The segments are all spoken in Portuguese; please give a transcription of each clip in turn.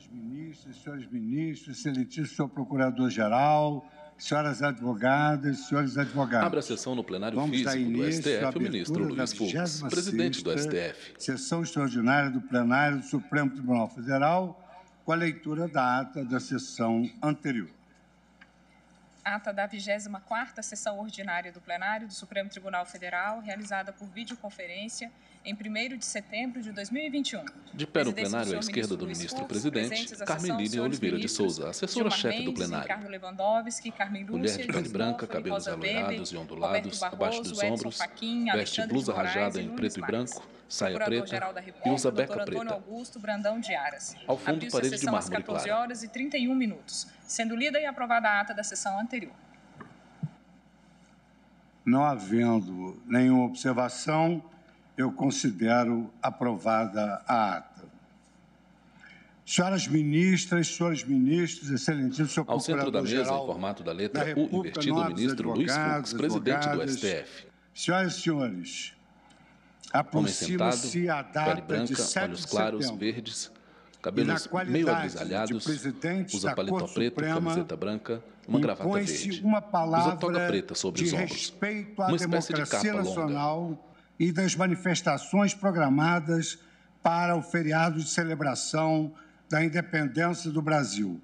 Senhoras ministras, senhores ministros, excelentíssimo senhor procurador-geral, senhoras advogadas, senhores advogados. Abre a sessão no plenário físico do STF, o ministro Luiz Fux, presidente do STF. Sessão extraordinária do plenário do Supremo Tribunal Federal, com a leitura da ata da sessão anterior. Ata da 24ª Sessão Ordinária do Plenário do Supremo Tribunal Federal, realizada por videoconferência em 1º de setembro de 2021. De pé no plenário, à esquerda do ministro-presidente, Carmelínia Oliveira de Souza, assessora-chefe do plenário. Ricardo Lewandowski, Carmen Lúcia, Mulher de pele branca, cabelos aloirados e ondulados, abaixo dos ombros, veste blusa rajada em preto e branco, saia preta e usa beca preta. Augusto Brandão de Aras. Ao fundo, parede de mármore clara. Às 14h31, sendo lida e aprovada a ata da sessão anterior. Não havendo nenhuma observação, eu considero aprovada a ata. Senhoras ministras, senhores ministros, excelentíssimo senhor Ao centro da mesa, procurador-geral em formato da letra da U República, invertido, o nobres ministro Luiz Fux, advogados, presidente do advogadas, STF. Senhoras e senhores, Homem sentado, aproxima-se a pele data de branca, 7 olhos de claros, setembro. verdes, E na cabelos meio qualidade agrisalhados, de presidente usa da paletó Corte preto, Suprema, camiseta branca, uma gravata impõe-se verde. uma Usa palavra toga preta sobre os de ombros. respeito à Uma espécie de democracia capa longa. nacional e das manifestações programadas para o feriado de celebração da independência do Brasil.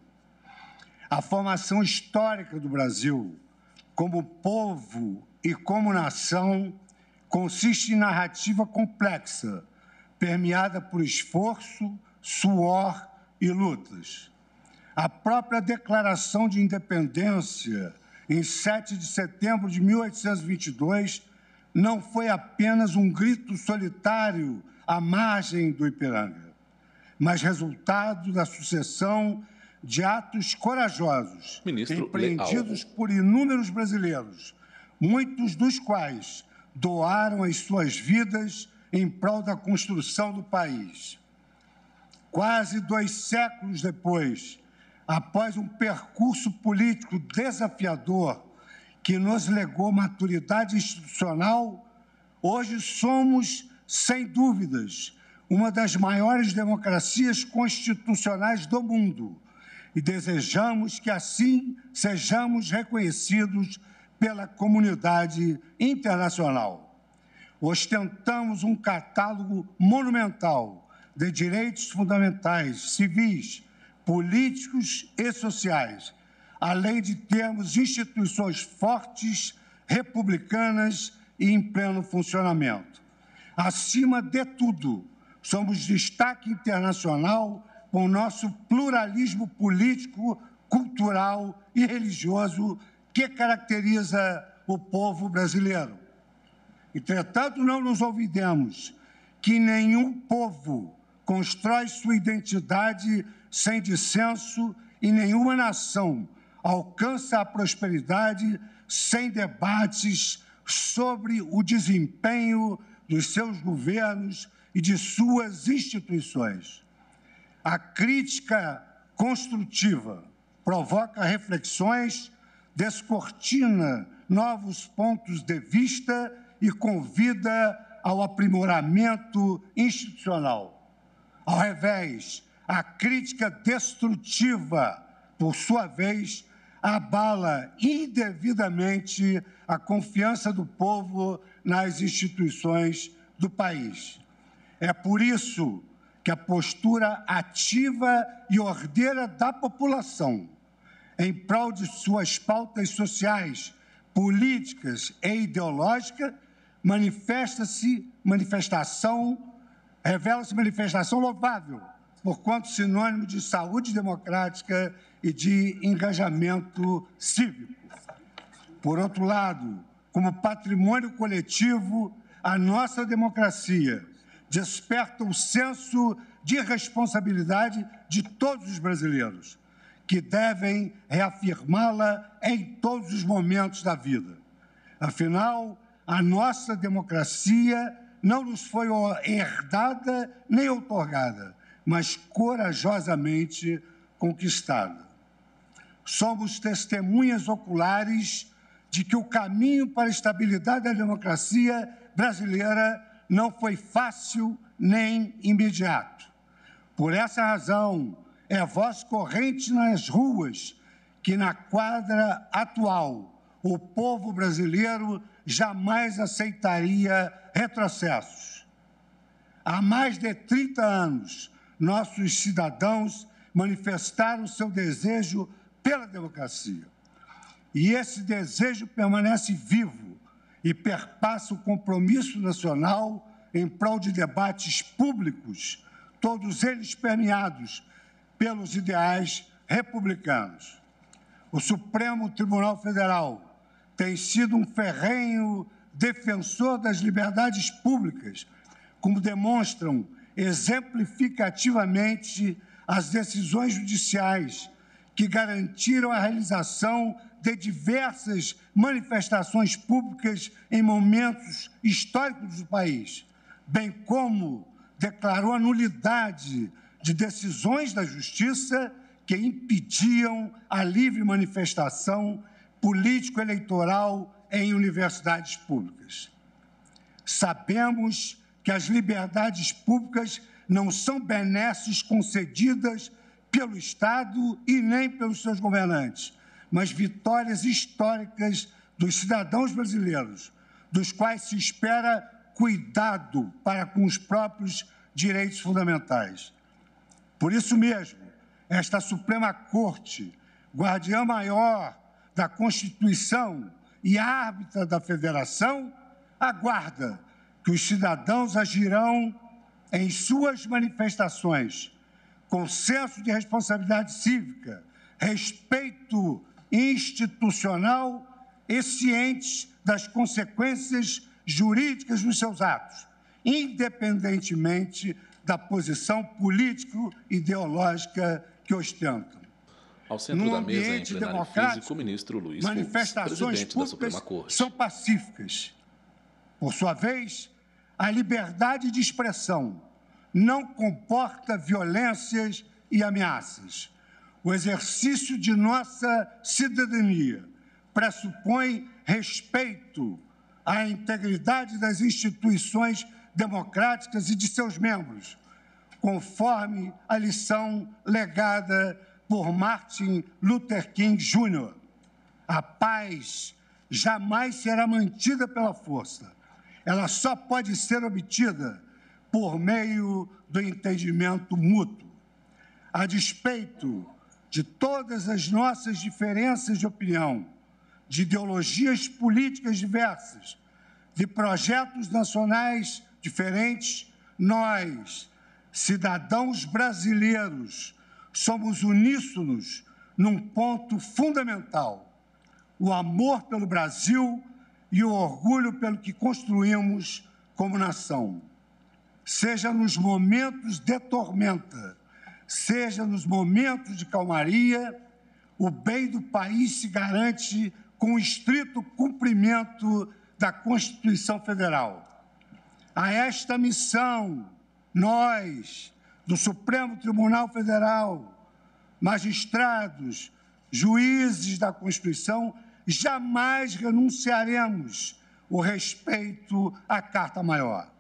A formação histórica do Brasil, como povo e como nação, consiste em narrativa complexa, permeada por esforço, suor e lutas. A própria Declaração de Independência, em 7 de setembro de 1822, não foi apenas um grito solitário à margem do Ipiranga, mas resultado da sucessão de atos corajosos, empreendidos por inúmeros brasileiros, muitos dos quais doaram as suas vidas em prol da construção do país. Quase 2 séculos depois, após um percurso político desafiador que nos legou maturidade institucional, hoje somos, sem dúvidas, uma das maiores democracias constitucionais do mundo e desejamos que assim sejamos reconhecidos pela comunidade internacional. Ostentamos um catálogo monumental de direitos fundamentais, civis, políticos e sociais, além de termos instituições fortes, republicanas e em pleno funcionamento. Acima de tudo, somos destaque internacional com o nosso pluralismo político, cultural e religioso que caracteriza o povo brasileiro. Entretanto, não nos olvidemos que nenhum povo constrói sua identidade sem dissenso e nenhuma nação alcança a prosperidade sem debates sobre o desempenho dos seus governos e de suas instituições. A crítica construtiva provoca reflexões, descortina novos pontos de vista e convida ao aprimoramento institucional. Ao revés, a crítica destrutiva, por sua vez, abala indevidamente a confiança do povo nas instituições do país. É por isso que a postura ativa e ordeira da população, em prol de suas pautas sociais, políticas e ideológicas, revela-se manifestação louvável, porquanto sinônimo de saúde democrática e de engajamento cívico. Por outro lado, como patrimônio coletivo, a nossa democracia desperta o senso de responsabilidade de todos os brasileiros, que devem reafirmá-la em todos os momentos da vida. Afinal, a nossa democracia não nos foi herdada nem outorgada, mas corajosamente conquistada. Somos testemunhas oculares de que o caminho para a estabilidade da democracia brasileira não foi fácil nem imediato. Por essa razão, é voz corrente nas ruas que, na quadra atual, o povo brasileiro jamais aceitaria retrocessos. Há mais de 30 anos, nossos cidadãos manifestaram seu desejo pela democracia. E esse desejo permanece vivo e perpassa o compromisso nacional em prol de debates públicos, todos eles permeados pelos ideais republicanos. O Supremo Tribunal Federal tem sido um ferrenho defensor das liberdades públicas, como demonstram exemplificativamente as decisões judiciais que garantiram a realização de diversas manifestações públicas em momentos históricos do país, bem como declarou a nulidade de decisões da Justiça que impediam a livre manifestação político-eleitoral em universidades públicas. Sabemos que as liberdades públicas não são benesses concedidas pelo Estado e nem pelos seus governantes, mas vitórias históricas dos cidadãos brasileiros, dos quais se espera cuidado para com os próprios direitos fundamentais. Por isso mesmo, esta Suprema Corte, guardiã maior da Constituição e árbitra da Federação, aguarda que os cidadãos agirão em suas manifestações com senso de responsabilidade cívica, respeito institucional e cientes das consequências jurídicas dos seus atos, independentemente da posição político-ideológica que ostentam. Ao centro da mesa, em plenário físico, o ministro Luiz Fux, presidente da Suprema Corte. São pacíficas. Por sua vez, a liberdade de expressão não comporta violências e ameaças. O exercício de nossa cidadania pressupõe respeito à integridade das instituições democráticas e de seus membros, conforme a lição legada por Martin Luther King Jr. A paz jamais será mantida pela força. Ela só pode ser obtida por meio do entendimento mútuo. A despeito de todas as nossas diferenças de opinião, de ideologias políticas diversas, de projetos nacionais diferentes, nós, cidadãos brasileiros, somos uníssonos num ponto fundamental: o amor pelo Brasil e o orgulho pelo que construímos como nação. Seja nos momentos de tormenta, seja nos momentos de calmaria, o bem do país se garante com o estrito cumprimento da Constituição Federal. A esta missão, nós, do Supremo Tribunal Federal, magistrados, juízes da Constituição, jamais renunciaremos o respeito à Carta Maior.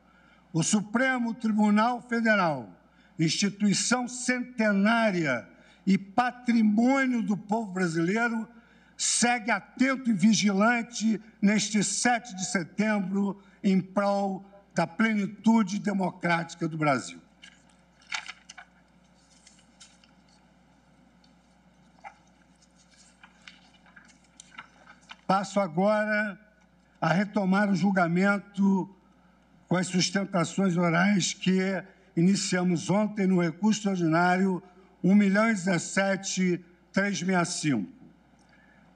O Supremo Tribunal Federal, instituição centenária e patrimônio do povo brasileiro, segue atento e vigilante neste 7 de setembro em prol da plenitude democrática do Brasil. Passo agora a retomar o julgamento com as sustentações orais que iniciamos ontem no recurso extraordinário 1.017.365.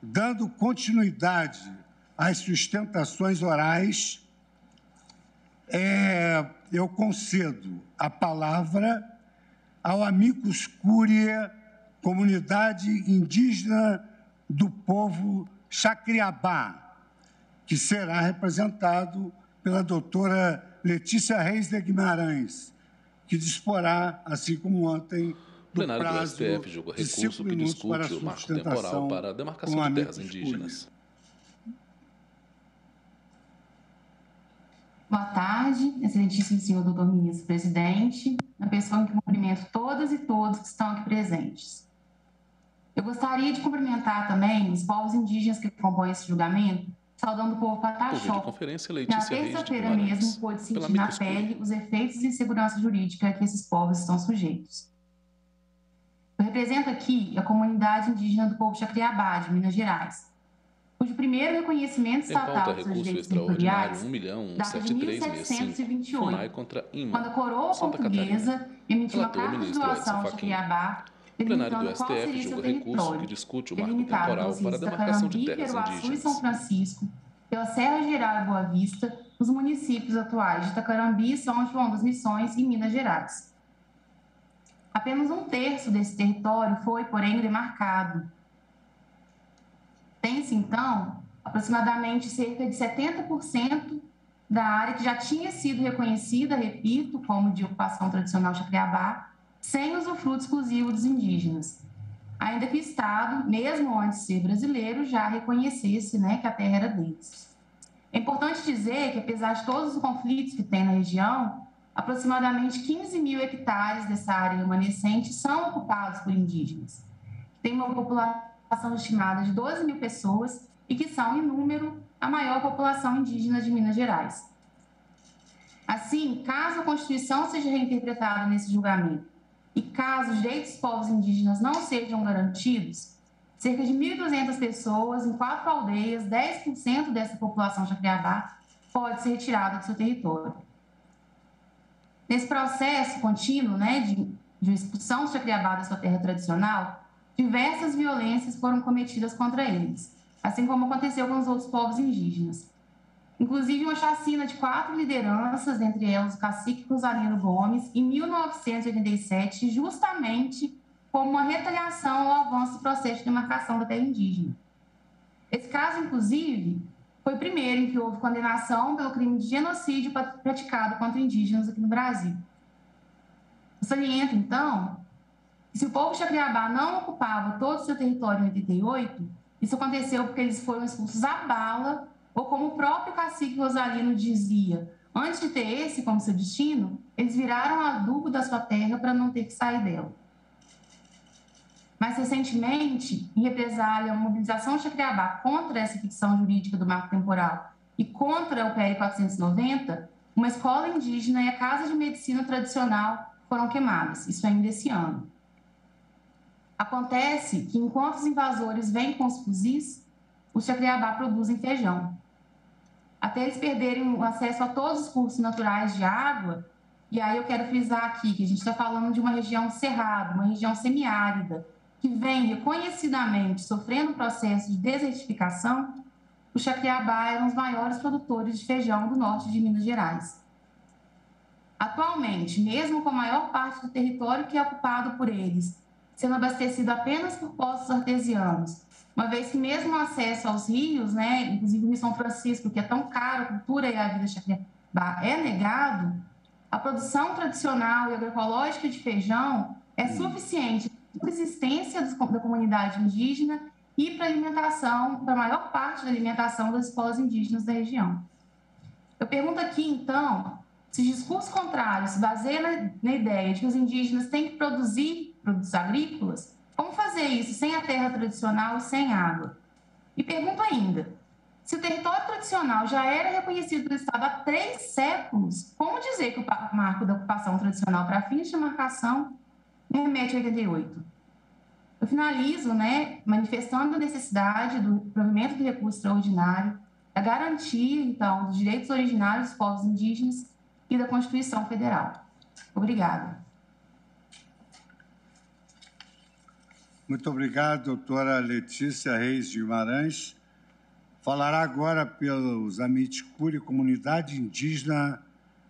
Dando continuidade às sustentações orais, eu concedo a palavra ao amicus curiae, comunidade indígena do povo Xacriabá, que será representado pela doutora Letícia Reis de Guimarães, que disporá, assim como ontem, o plenário do STF julga recurso que discute o marco temporal para a demarcação de terras indígenas. Boa tarde, excelentíssimo senhor doutor ministro presidente, na pessoa em que cumprimento todas e todos que estão aqui presentes. Eu gostaria de cumprimentar também os povos indígenas que compõem esse julgamento, saudando o povo Pataxó, que na terça-feira mesmo pôde sentir na pele os efeitos de insegurança jurídica que esses povos estão sujeitos. Eu represento aqui a comunidade indígena do povo Xacriabá, de Minas Gerais, cujo primeiro reconhecimento estatal dos seus direitos territoriais data de 1728, quando a coroa portuguesa emitiu uma carta de doação ao Xacriabá, delimitando qual seria seu território, delimitado pelos rios da Carambi, Peruaçu e São Francisco, pela Serra Geral e Boa Vista, nos municípios atuais de Itacarambi, São João das Missões e Minas Gerais. Apenas um terço desse território foi, porém, demarcado. Tem-se, então, aproximadamente cerca de 70% da área que já tinha sido reconhecida, repito, como de ocupação tradicional Xacriabá, sem usufruto exclusivo dos indígenas. Ainda que o Estado, mesmo antes de ser brasileiro, já reconhecesse, né, que a terra era deles. É importante dizer que, apesar de todos os conflitos que tem na região, aproximadamente 15 mil hectares dessa área remanescente são ocupados por indígenas. Tem uma população estimada de 12 mil pessoas e que são, em número, a maior população indígena de Minas Gerais. Assim, caso a Constituição seja reinterpretada nesse julgamento e caso os direitos dos povos indígenas não sejam garantidos, cerca de 1.200 pessoas em 4 aldeias, 10% dessa população Xacriabá, pode ser retirada do seu território. Nesse processo contínuo, né, de expulsão do Xacriabá da sua terra tradicional, diversas violências foram cometidas contra eles, assim como aconteceu com os outros povos indígenas. Inclusive uma chacina de 4 lideranças, entre elas o cacique Rosalino Gomes, em 1987, justamente como uma retaliação ao avanço do processo de demarcação da terra indígena. Esse caso, inclusive, foi o primeiro em que houve condenação pelo crime de genocídio praticado contra indígenas aqui no Brasil. Eu saliento, então, que se o povo Xacriabá não ocupava todo o seu território em 88, isso aconteceu porque eles foram expulsos à bala, ou como o próprio cacique Rosalino dizia, antes de ter esse como seu destino, eles viraram adubo da sua terra para não ter que sair dela. Mais recentemente, em represália à mobilização Xacriabá contra essa ficção jurídica do marco temporal e contra o PL 490, uma escola indígena e a Casa de Medicina Tradicional foram queimadas, isso ainda esse ano. Acontece que, enquanto os invasores vêm com os fuzis, os Xacriabá produzem feijão. Até eles perderem o acesso a todos os cursos naturais de água, e aí eu quero frisar aqui que a gente está falando de uma região cerrada, uma região semiárida, que vem reconhecidamente sofrendo um processo de desertificação, os Xacriabá eram os maiores produtores de feijão do norte de Minas Gerais. Atualmente, mesmo com a maior parte do território que é ocupado por eles, sendo abastecido apenas por poços artesianos, uma vez que mesmo o acesso aos rios, né, inclusive o Rio São Francisco, que é tão caro, a cultura e a vida Xacriabá é negado, a produção tradicional e agroecológica de feijão é suficiente para a existência da comunidade indígena e para a alimentação, para a maior parte da alimentação das escolas indígenas da região. Eu pergunto aqui, então, se o discurso contrário se baseia na ideia de que os indígenas têm que produzir produtos agrícolas, como fazer isso sem a terra tradicional e sem água? E pergunto ainda, se o território tradicional já era reconhecido pelo Estado há 3 séculos, como dizer que o marco da ocupação tradicional para fins de demarcação remete a 88? Eu finalizo, né, manifestando a necessidade do provimento do recurso extraordinário, da garantia, então, dos direitos originários dos povos indígenas e da Constituição Federal. Obrigada. Muito obrigado, doutora Letícia Reis de Guimarães. Falará agora pelos Amiticuri, Comunidade Indígena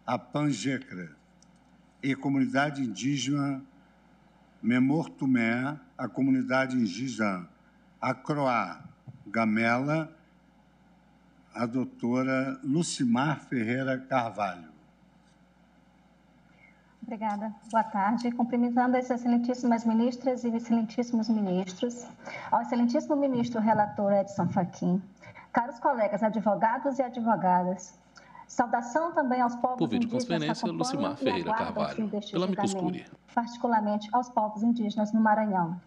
Apanjecra e Comunidade Indígena Memortumé, a Comunidade Indígena Acroá Gamela, a doutora Lucimar Ferreira Carvalho. Obrigada. Boa tarde. Cumprimentando as excelentíssimas ministras e excelentíssimos ministros, ao excelentíssimo ministro relator Edson Fachin, caros colegas advogados e advogadas, Saudação também aos povos Por indígenas que videoconferência, acompanham Lucimar e Ferreira aguardam o fim Carvalho, deste pela Amicus julgamento, Curiae. particularmente aos povos indígenas no Maranhão.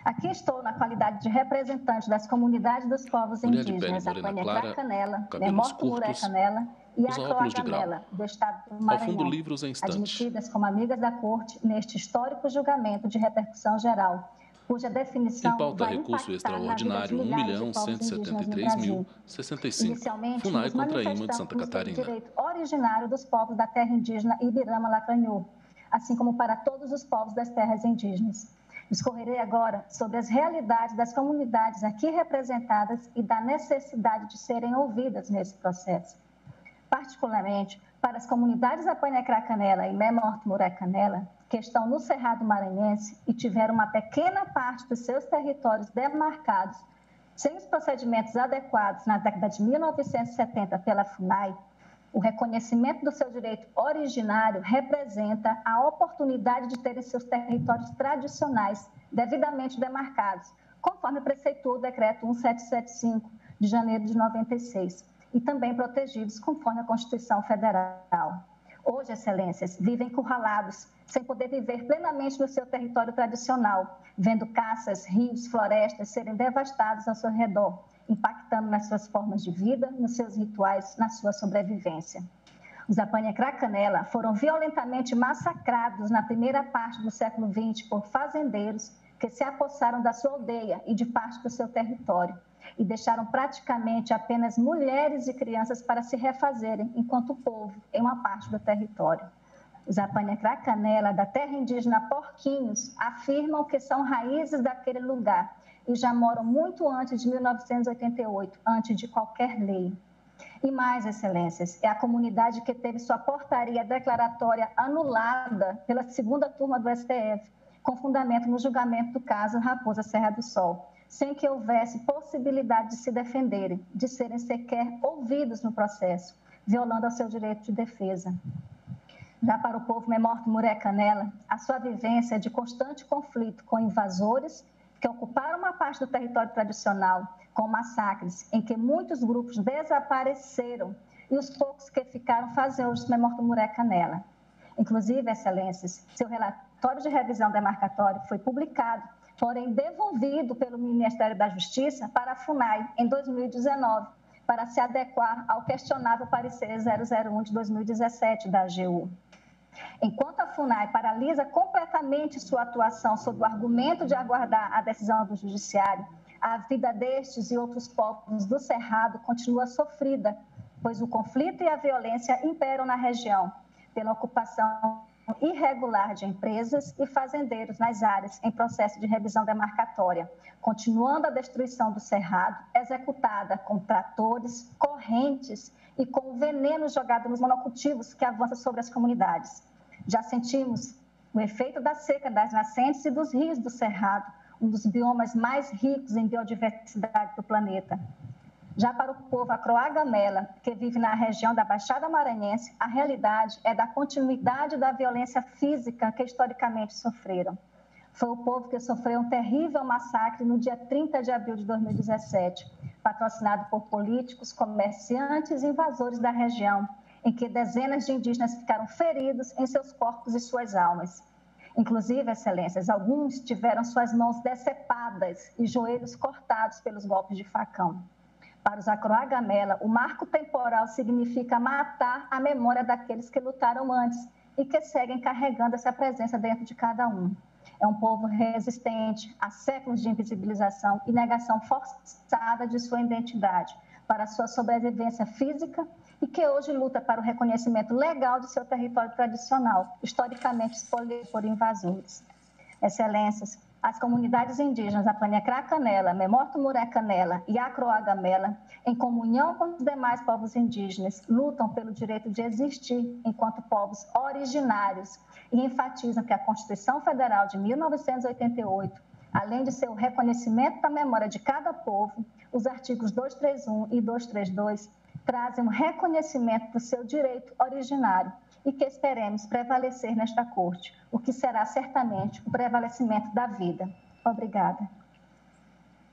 Aqui estou na qualidade de representante das comunidades dos povos Mulher de pele indígenas morena Apanha clara, Canela, cabelos Memorto Muré curtos, Canela e usa óculos de grau. Acroagamela, do estado do Ao fundo, Maranhão, livros em estante. admitidas como amigas da Corte neste histórico julgamento de repercussão geral, cuja definição Em pauta, vai recurso impactar na vida de extraordinário milhares de povos indígenas no Brasil. 1.173.065. Inicialmente, FUNAI nos contra IMA de Santa manifestamos pelo Catarina. direito originário dos povos da terra indígena Ibirama-Lacranhô, assim como para todos os povos das terras indígenas. Discorrerei agora sobre as realidades das comunidades aqui representadas e da necessidade de serem ouvidas nesse processo. Particularmente, para as comunidades Apanha Canela e Memorto Muré Canela, que estão no Cerrado Maranhense e tiveram uma pequena parte dos seus territórios demarcados sem os procedimentos adequados na década de 1970 pela FUNAI, o reconhecimento do seu direito originário representa a oportunidade de terem seus territórios tradicionais devidamente demarcados, conforme preceitua o Decreto 1775 de janeiro de 96, e também protegidos conforme a Constituição Federal. Hoje, excelências, vivem encurralados, sem poder viver plenamente no seu território tradicional, vendo caças, rios, florestas serem devastados ao seu redor, impactando nas suas formas de vida, nos seus rituais, na sua sobrevivência. Os Apanha Canela foram violentamente massacrados na primeira parte do século XX por fazendeiros que se apossaram da sua aldeia e de parte do seu território e deixaram praticamente apenas mulheres e crianças para se refazerem enquanto povo em uma parte do território. Os Apanha Canela da terra indígena Porquinhos afirmam que são raízes daquele lugar e já moram muito antes de 1988, antes de qualquer lei. E mais, excelências, é a comunidade que teve sua portaria declaratória anulada pela segunda turma do STF, com fundamento no julgamento do caso Raposa Serra do Sol, sem que houvesse possibilidade de se defenderem, de serem sequer ouvidos no processo, violando o seu direito de defesa. Já para o povo Memorto Muré Canela, a sua vivência é de constante conflito com invasores que ocuparam uma parte do território tradicional, com massacres em que muitos grupos desapareceram e os poucos que ficaram fazem hoje Memorto Muré Canela. Inclusive, excelências, seu relatório de revisão demarcatória foi publicado, porém devolvido pelo Ministério da Justiça para a FUNAI em 2019, para se adequar ao questionável parecer 001 de 2017 da AGU. Enquanto a FUNAI paralisa completamente sua atuação sob o argumento de aguardar a decisão do Judiciário, a vida destes e outros povos do Cerrado continua sofrida, pois o conflito e a violência imperam na região, pela ocupação irregular de empresas e fazendeiros nas áreas em processo de revisão demarcatória, continuando a destruição do Cerrado, executada com tratores, correntes e com veneno jogado nos monocultivos que avança sobre as comunidades. Já sentimos o efeito da seca das nascentes e dos rios do Cerrado, um dos biomas mais ricos em biodiversidade do planeta. Já para o povo Acroagamela, que vive na região da Baixada Maranhense, a realidade é da continuidade da violência física que historicamente sofreram. Foi o povo que sofreu um terrível massacre no dia 30 de abril de 2017, patrocinado por políticos, comerciantes e invasores da região, em que dezenas de indígenas ficaram feridos em seus corpos e suas almas. Inclusive, excelências, alguns tiveram suas mãos decepadas e joelhos cortados pelos golpes de facão. Para os Acroagamela, o marco temporal significa matar a memória daqueles que lutaram antes e que seguem carregando essa presença dentro de cada um. É um povo resistente a séculos de invisibilização e negação forçada de sua identidade, para sua sobrevivência física e que hoje luta para o reconhecimento legal de seu território tradicional, historicamente espoliado por invasores. Excelências, as comunidades indígenas Apanha Canela, Memorto Muré Canela e Acroagamela, em comunhão com os demais povos indígenas, lutam pelo direito de existir enquanto povos originários e enfatizam que a Constituição Federal de 1988, além de seu reconhecimento da memória de cada povo, os artigos 231 e 232 trazem um reconhecimento do seu direito originário e que esperemos prevalecer nesta Corte, o que será certamente o prevalecimento da vida. Obrigada.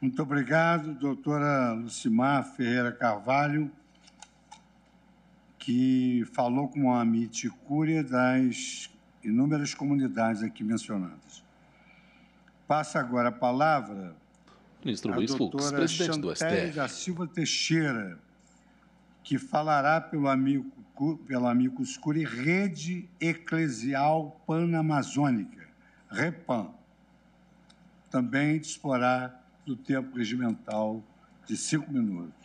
Muito obrigado, doutora Lucimar Ferreira Carvalho. que falou com a Amit Cúria das inúmeras comunidades aqui mencionadas. Passa agora a palavra ministro Luiz Fux, presidente do STF. Da Silva Teixeira, que falará pelo Amicus Curiae Rede Eclesial Panamazônica, REPAM. Também disporá do tempo regimental de 5 minutos.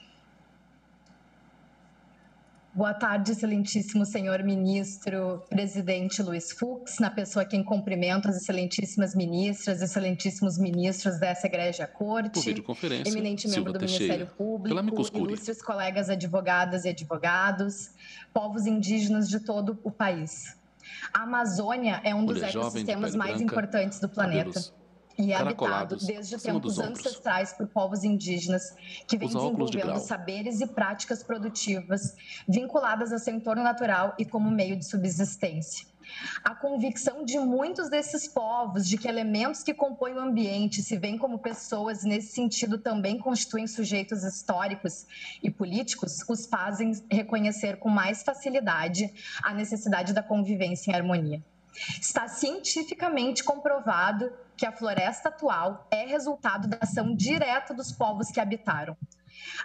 Boa tarde, excelentíssimo senhor ministro, presidente Luiz Fux, na pessoa quem cumprimento as excelentíssimas ministras, excelentíssimos ministros dessa egrégia corte, por videoconferência, eminente Silva membro do Teixeira, Ministério Público, ilustres colegas advogadas e advogados, povos indígenas de todo o país. A Amazônia é um dos ecossistemas mais importantes do planeta. E é habitado desde tempos ancestrais por povos indígenas que vêm desenvolvendo saberes e práticas produtivas vinculadas a seu entorno natural e como meio de subsistência. A convicção de muitos desses povos de que elementos que compõem o ambiente se veem como pessoas, nesse sentido também constituem sujeitos históricos e políticos, os fazem reconhecer com mais facilidade a necessidade da convivência em harmonia. Está cientificamente comprovado que a floresta atual é resultado da ação direta dos povos que habitaram.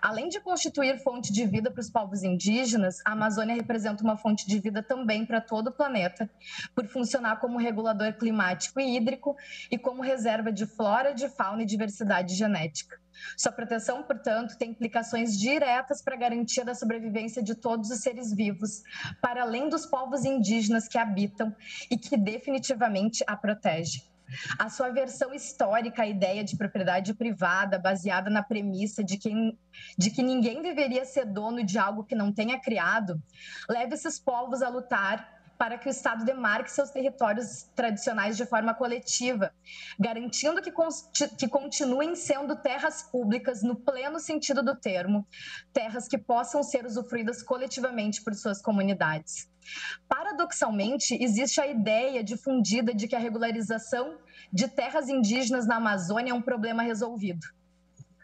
Além de constituir fonte de vida para os povos indígenas, a Amazônia representa uma fonte de vida também para todo o planeta, por funcionar como regulador climático e hídrico e como reserva de flora, de fauna e diversidade genética. Sua proteção, portanto, tem implicações diretas para a garantia da sobrevivência de todos os seres vivos, para além dos povos indígenas que habitam e que definitivamente a protegem. A sua versão histórica à ideia de propriedade privada, baseada na premissa de que ninguém deveria ser dono de algo que não tenha criado, leva esses povos a lutar para que o Estado demarque seus territórios tradicionais de forma coletiva, garantindo que continuem sendo terras públicas no pleno sentido do termo, terras que possam ser usufruídas coletivamente por suas comunidades. Paradoxalmente, existe a ideia difundida de que a regularização de terras indígenas na Amazônia é um problema resolvido.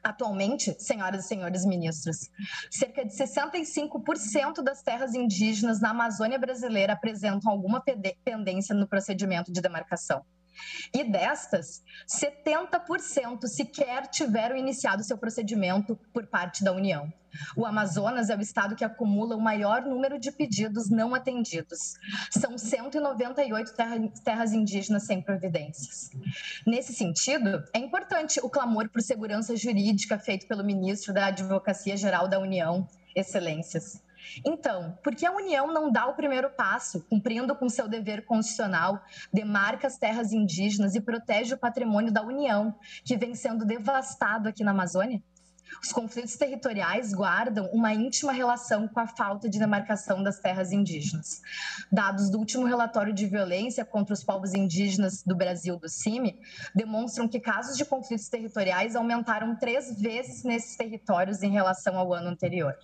Atualmente, senhoras e senhores ministros, cerca de 65% das terras indígenas na Amazônia brasileira apresentam alguma pendência no procedimento de demarcação. E destas, 70% sequer tiveram iniciado seu procedimento por parte da União. O Amazonas é o estado que acumula o maior número de pedidos não atendidos. São 198 terras indígenas sem providências. Nesse sentido, é importante o clamor por segurança jurídica feito pelo ministro da Advocacia Geral da União, Excelências. Então, por que a União não dá o primeiro passo, cumprindo com seu dever constitucional, demarca as terras indígenas e protege o patrimônio da União, que vem sendo devastado aqui na Amazônia? Os conflitos territoriais guardam uma íntima relação com a falta de demarcação das terras indígenas. Dados do último relatório de violência contra os povos indígenas do Brasil, do CIMI, demonstram que casos de conflitos territoriais aumentaram 3 vezes nesses territórios em relação ao ano anterior.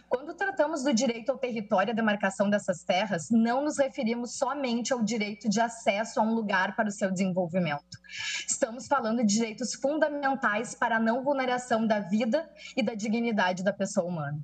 Quando tratamos do direito ao território e à demarcação dessas terras, não nos referimos somente ao direito de acesso a um lugar para o seu desenvolvimento. Estamos falando de direitos fundamentais para a não vulneração da vida e da dignidade da pessoa humana.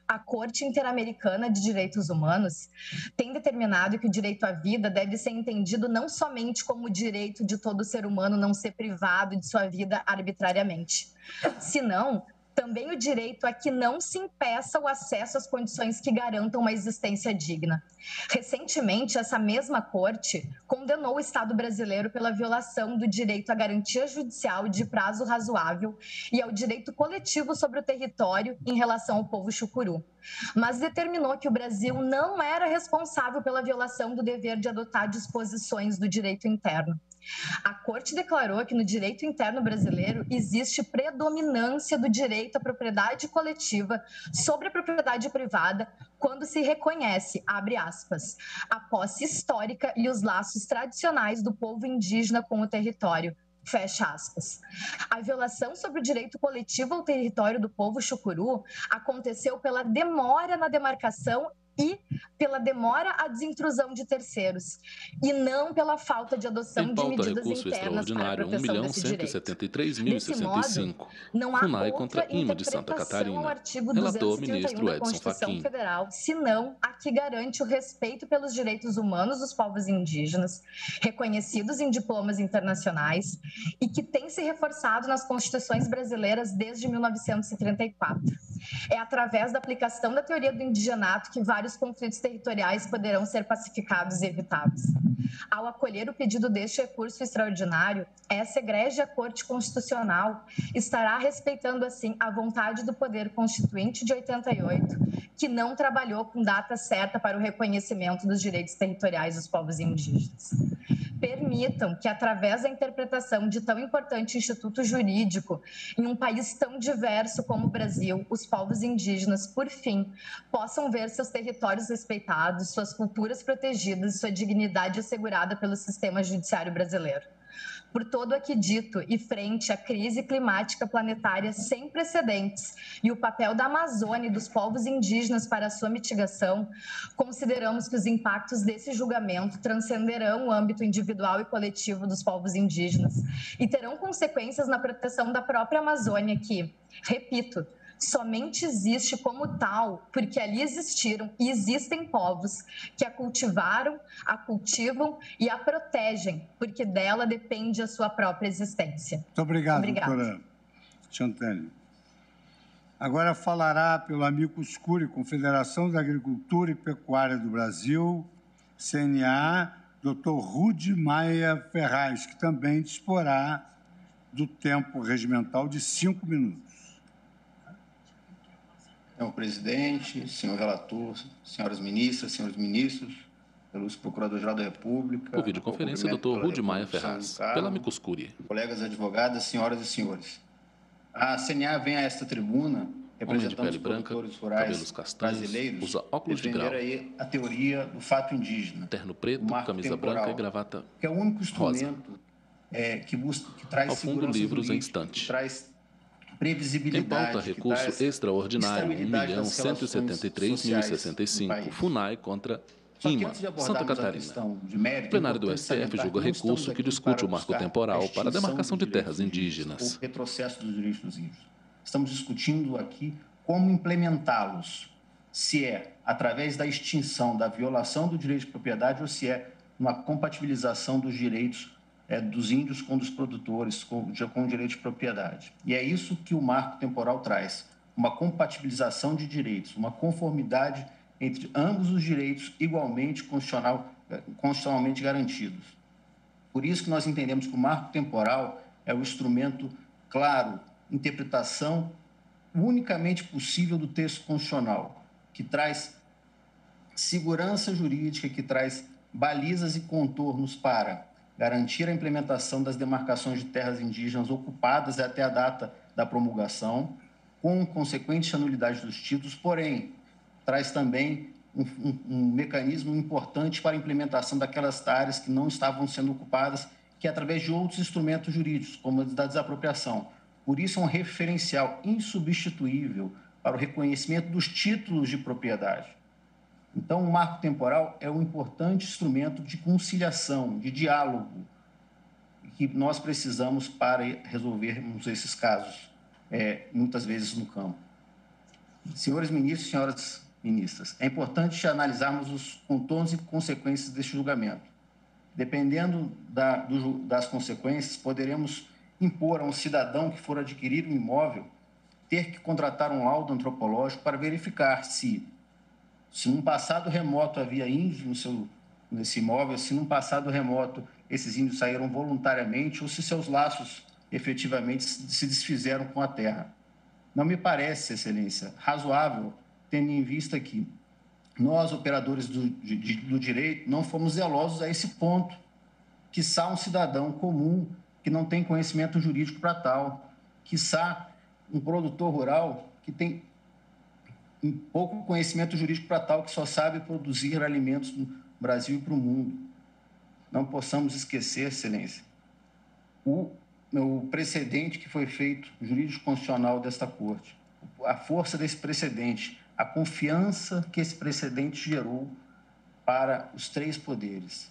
A Corte Interamericana de Direitos Humanos tem determinado que o direito à vida deve ser entendido não somente como o direito de todo ser humano não ser privado de sua vida arbitrariamente, senão também o direito a que não se impeça o acesso às condições que garantam uma existência digna. Recentemente, essa mesma Corte condenou o Estado brasileiro pela violação do direito à garantia judicial de prazo razoável e ao direito coletivo sobre o território em relação ao povo chucuru, mas determinou que o Brasil não era responsável pela violação do dever de adotar disposições do direito interno. A Corte declarou que no direito interno brasileiro existe predominância do direito à propriedade coletiva sobre a propriedade privada quando se reconhece, abre aspas, a posse histórica e os laços tradicionais do povo indígena com o território, fecha aspas. A violação sobre o direito coletivo ao território do povo chucuru aconteceu pela demora na demarcação e pela demora à desintrusão de terceiros, e não pela falta de adoção de medidas internas para a proteção desse direito. Desse modo, não há outra interpretação ao artigo 231 da Constituição Federal, senão a que garante o respeito pelos direitos humanos dos povos indígenas, reconhecidos em diplomas internacionais, e que tem se reforçado nas constituições brasileiras desde 1934. É através da aplicação da teoria do indigenato que vários conflitos territoriais poderão ser pacificados e evitados. Ao acolher o pedido deste recurso extraordinário, essa egrégia Corte Constitucional estará respeitando, assim, a vontade do Poder Constituinte de 88, que não trabalhou com data certa para o reconhecimento dos direitos territoriais dos povos indígenas. Permitam que, através da interpretação de tão importante instituto jurídico, em um país tão diverso como o Brasil, os povos indígenas, por fim, possam ver seus territórios respeitados, suas culturas protegidas, sua dignidade assegurada pelo sistema judiciário brasileiro. Por todo aqui dito e frente à crise climática planetária sem precedentes e o papel da Amazônia e dos povos indígenas para a sua mitigação, consideramos que os impactos desse julgamento transcenderão o âmbito individual e coletivo dos povos indígenas e terão consequências na proteção da própria Amazônia que, repito, somente existe como tal porque ali existiram e existem povos que a cultivaram, a cultivam e a protegem, porque dela depende a sua própria existência. Muito obrigado, doutora Chantelle. Agora falará pelo Amicus Curiae, Confederação da Agricultura e Pecuária do Brasil, CNA, doutor Rudi Maia Ferraz, que também disporá do tempo regimental de 5 minutos. Senhor presidente, senhor relator, senhoras ministras, senhores ministros, pelos procurador-geral da República. Por videoconferência, doutor Rudi Maia Ferraz, pela Amicus Curiae. Colegas advogadas, senhoras e senhores. A CNA vem a esta tribuna representando os produtores rurais brasileiros, usa óculos de grau, aí a teoria do fato indígena. Terno preto, camisa branca e gravata que é o único instrumento que traz ao fundo, livros em estante. Traz previsibilidade. Em pauta, recurso extraordinário 1.173.065, FUNAI contra IMA, Santa Catarina. O plenário do STF julga recurso que discute o marco temporal para a demarcação de terras indígenas. O retrocesso dos direitos dos índios. Estamos discutindo aqui como implementá-los, se é através da extinção, da violação do direito de propriedade ou se é uma compatibilização dos direitos dos índios com dos produtores, com o direito de propriedade. E é isso que o marco temporal traz, uma compatibilização de direitos, uma conformidade entre ambos os direitos igualmente constitucionalmente garantidos. Por isso que nós entendemos que o marco temporal é o instrumento claro, interpretação unicamente possível do texto constitucional, que traz segurança jurídica, que traz balizas e contornos para garantir a implementação das demarcações de terras indígenas ocupadas até a data da promulgação, com consequente anulidade dos títulos, porém, traz também um mecanismo importante para a implementação daquelas áreas que não estavam sendo ocupadas, que é através de outros instrumentos jurídicos, como a da desapropriação. Por isso, é um referencial insubstituível para o reconhecimento dos títulos de propriedade. Então, o marco temporal é um importante instrumento de conciliação, de diálogo, que nós precisamos para resolvermos esses casos, muitas vezes no campo. Senhores ministros, senhoras ministras, é importante analisarmos os contornos e consequências deste julgamento. Dependendo das consequências, poderemos impor a um cidadão que for adquirir um imóvel ter que contratar um laudo antropológico para verificar se num passado remoto havia índios nesse imóvel, se num passado remoto esses índios saíram voluntariamente ou se seus laços efetivamente se desfizeram com a terra. Não me parece, Excelência, razoável, tendo em vista que nós, operadores do direito, não fomos zelosos a esse ponto, quiçá um cidadão comum que não tem conhecimento jurídico para tal, quiçá um produtor rural que tem pouco conhecimento jurídico para tal, que só sabe produzir alimentos no Brasil e para o mundo. Não possamos esquecer, Excelência, o precedente que foi feito, jurídico constitucional desta Corte. A força desse precedente, a confiança que esse precedente gerou para os três poderes.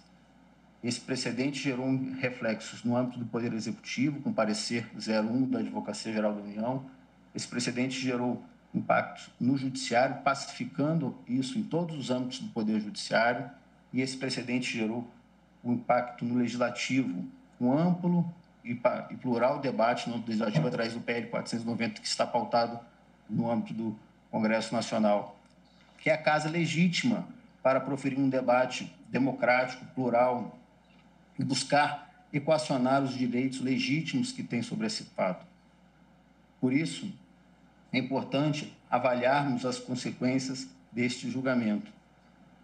Esse precedente gerou reflexos no âmbito do Poder Executivo, com parecer 01 da Advocacia Geral da União. Esse precedente gerou impactos no Judiciário, pacificando isso em todos os âmbitos do Poder Judiciário. E esse precedente gerou um impacto no Legislativo, um amplo e plural debate no Legislativo através do PL 490, que está pautado no âmbito do Congresso Nacional, que é a casa legítima para proferir um debate democrático, plural, e buscar equacionar os direitos legítimos que tem sobre esse fato. Por isso, é importante avaliarmos as consequências deste julgamento.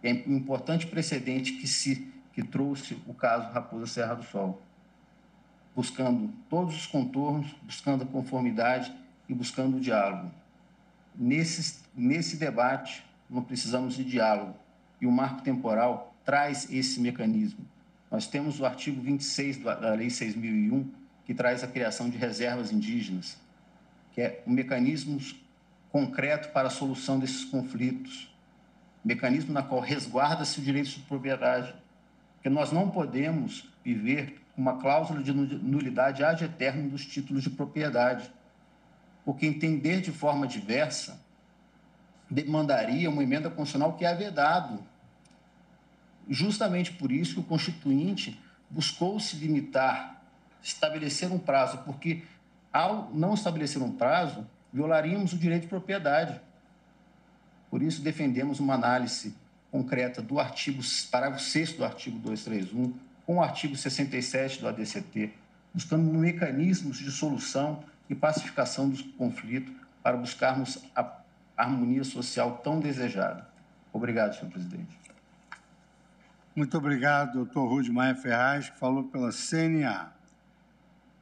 É um importante precedente que trouxe o caso Raposa Serra do Sol, buscando todos os contornos, buscando a conformidade e buscando o diálogo. Nesse debate, não precisamos de diálogo, e o marco temporal traz esse mecanismo. Nós temos o artigo 26 da Lei 6.001, que traz a criação de reservas indígenas, que é um mecanismo concreto para a solução desses conflitos, mecanismo na qual resguarda-se o direito de propriedade, porque nós não podemos viver uma cláusula de nulidade ad eternum dos títulos de propriedade, porque entender de forma diversa demandaria uma emenda constitucional que é vedado. Justamente por isso que o Constituinte buscou se limitar, estabelecer um prazo, porque ao não estabelecer um prazo, violaríamos o direito de propriedade. Por isso defendemos uma análise concreta do parágrafo 6º do artigo 231, com o artigo 67 do ADCT, buscando mecanismos de solução e pacificação dos conflitos para buscarmos a harmonia social tão desejada. Obrigado, senhor presidente. Muito obrigado, doutor Rudi Maia Ferraz, que falou pela CNA.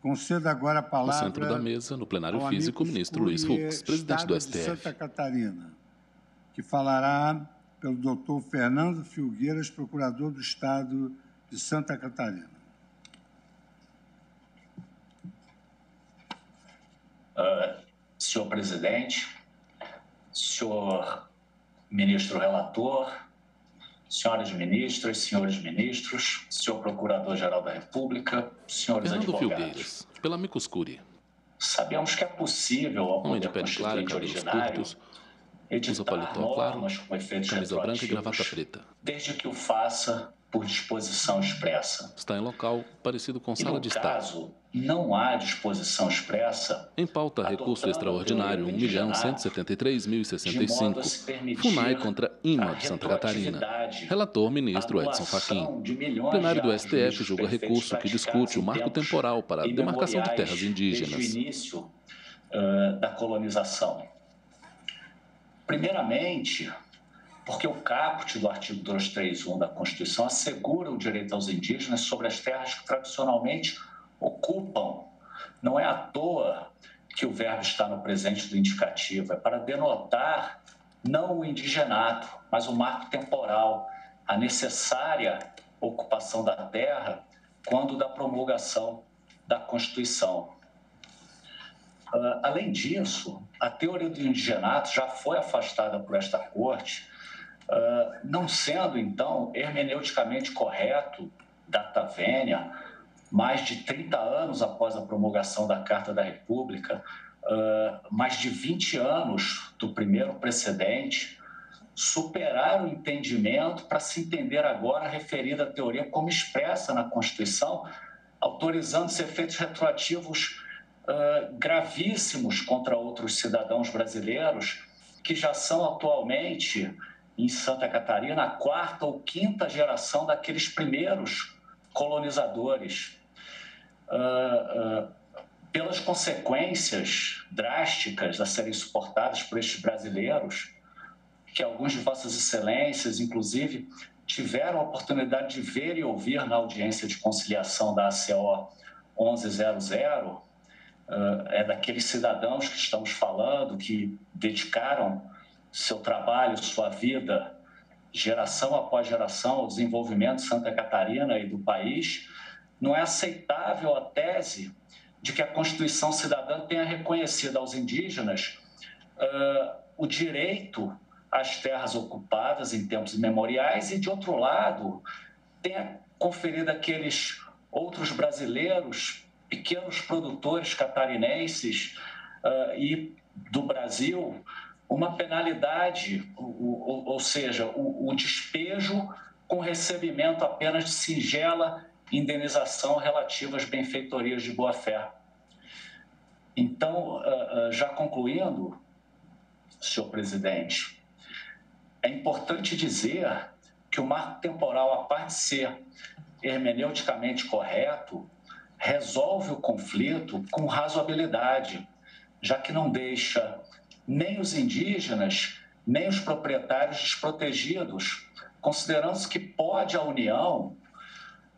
Concedo agora a palavra... No centro da mesa, no plenário físico, o ministro Luiz Fux, presidente do STF. De Santa Catarina, que falará pelo doutor Fernando Filgueiras, procurador do Estado de Santa Catarina. Senhor presidente, senhor ministro relator, senhoras ministras, senhores ministros, senhor Procurador-Geral da República, senhores Fernando advogados. Filgueiras, pela amico curiae. Sabemos que é possível ao Homem de Poder pele clara, Constituinte cabelos ordinário curtos, usa editar paletó claro, normas com efeitos camisa branca e gravata retroativos, preta. desde que o faça por disposição expressa. Está em local parecido com E sala no de estar. caso, não há disposição expressa. Em pauta, recurso extraordinário 1.173.065. FUNAI contra IMA de Santa Catarina. Relator, ministro Edson Fachin. Plenário do STF julga recurso que discute o marco temporal para a demarcação de terras indígenas. Desde o início da colonização. Primeiramente, porque o caput do artigo 231 da Constituição assegura o direito aos indígenas sobre as terras que tradicionalmente ocupam. Não é à toa que o verbo está no presente do indicativo, é para denotar não o indigenato, mas o marco temporal, a necessária ocupação da terra quando da promulgação da Constituição. Além disso, a teoria do indigenato já foi afastada por esta Corte, não sendo, então, hermeneuticamente correto, data vênia, mais de 30 anos após a promulgação da Carta da República, mais de 20 anos do primeiro precedente, superar o entendimento para se entender agora a referida teoria como expressa na Constituição, autorizando-se efeitos retroativos gravíssimos contra outros cidadãos brasileiros que já são atualmente, em Santa Catarina, a quarta ou quinta geração daqueles primeiros colonizadores. Pelas consequências drásticas a serem suportadas por estes brasileiros, que alguns de Vossas Excelências, inclusive, tiveram a oportunidade de ver e ouvir na audiência de conciliação da ACO 1100, é daqueles cidadãos que estamos falando, que dedicaram seu trabalho, sua vida, geração após geração, ao desenvolvimento de Santa Catarina e do país. Não é aceitável a tese de que a Constituição Cidadã tenha reconhecido aos indígenas o direito as terras ocupadas em tempos imemoriais e, de outro lado, tenha conferido àqueles outros brasileiros, pequenos produtores catarinenses e do Brasil, uma penalidade, ou seja, o despejo com recebimento apenas de singela indenização relativa às benfeitorias de boa-fé. Então, já concluindo, senhor presidente, é importante dizer que o marco temporal, a parte de ser hermeneuticamente correto, resolve o conflito com razoabilidade, já que não deixa nem os indígenas, nem os proprietários desprotegidos, considerando-se que pode a União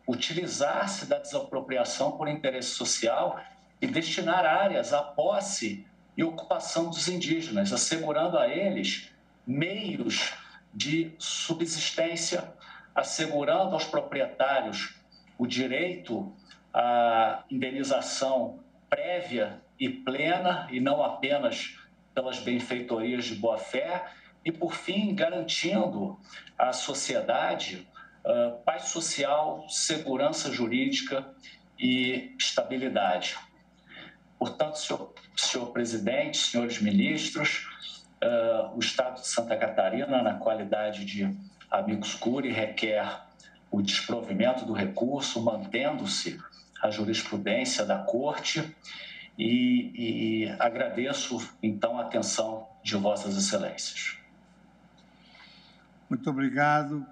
utilizar-se da desapropriação por interesse social e destinar áreas à posse e ocupação dos indígenas, assegurando a eles meios de subsistência, assegurando aos proprietários o direito à indenização prévia e plena, e não apenas pelas benfeitorias de boa-fé, e, por fim, garantindo à sociedade paz social, segurança jurídica e estabilidade. Portanto, senhor presidente, senhores ministros, o Estado de Santa Catarina, na qualidade de amicus curiae, requer o desprovimento do recurso, mantendo-se a jurisprudência da Corte, e agradeço, então, a atenção de Vossas Excelências. Muito obrigado.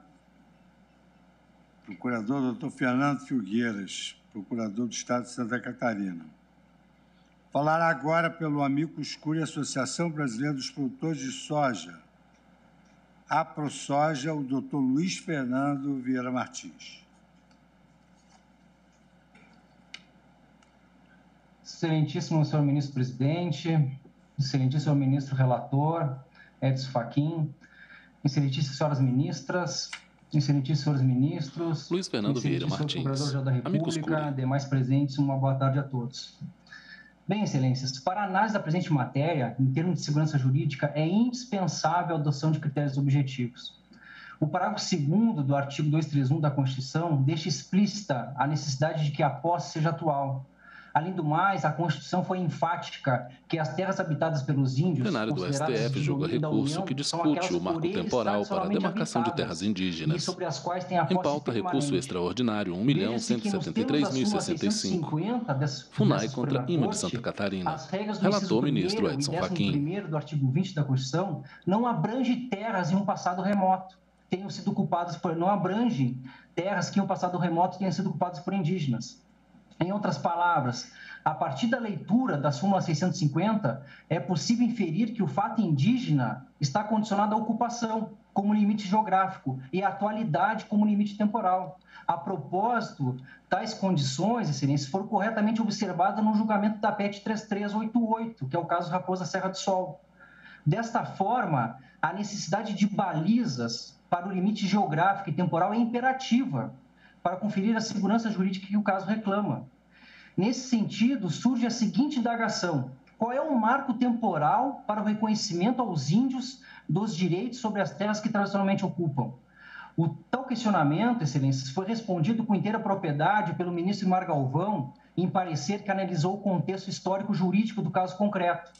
Procurador Dr. Fernando Filgueiras, procurador do Estado de Santa Catarina. Falará agora pelo amicus curiae Associação Brasileira dos Produtores de Soja, a APROSOJA, o Dr. Luiz Fernando Vieira Martins. Excelentíssimo senhor ministro-presidente, excelentíssimo ministro relator, Edson Fachin, excelentíssimas senhoras ministras, excelentíssimos senhores ministros, Luiz Fernando Vieira Martins, procurador-geral da República, demais presentes, uma boa tarde a todos. Bem, excelências, para a análise da presente matéria, em termos de segurança jurídica, é indispensável a adoção de critérios objetivos. O parágrafo 2º do artigo 231 da Constituição deixa explícita a necessidade de que a posse seja atual. Além do mais, a Constituição foi enfática que as terras habitadas pelos índios... O plenário do STF julga recurso que discute o marco temporal para a demarcação de terras indígenas. Sobre as quais tem a posse em pauta, recurso extraordinário 1.173.065. FUNAI contra IMA de Santa Catarina. Relator ministro Edson Fachin. Do artigo 20 da Constituição não abrange terras em um passado remoto. Tenham sido ocupadas por... Não abrange terras que em um passado remoto tenham sido ocupadas por indígenas. Em outras palavras, a partir da leitura da súmula 650, é possível inferir que o fato indígena está condicionado à ocupação como limite geográfico e à atualidade como limite temporal. A propósito, tais condições, excelências, foram corretamente observadas no julgamento da PET 3388, que é o caso Raposa Serra do Sol. Desta forma, a necessidade de balizas para o limite geográfico e temporal é imperativa para conferir a segurança jurídica que o caso reclama. Nesse sentido, surge a seguinte indagação: qual é o marco temporal para o reconhecimento aos índios dos direitos sobre as terras que tradicionalmente ocupam? O tal questionamento, excelências, foi respondido com inteira propriedade pelo ministro Mar Galvão, em parecer que analisou o contexto histórico-jurídico do caso concreto.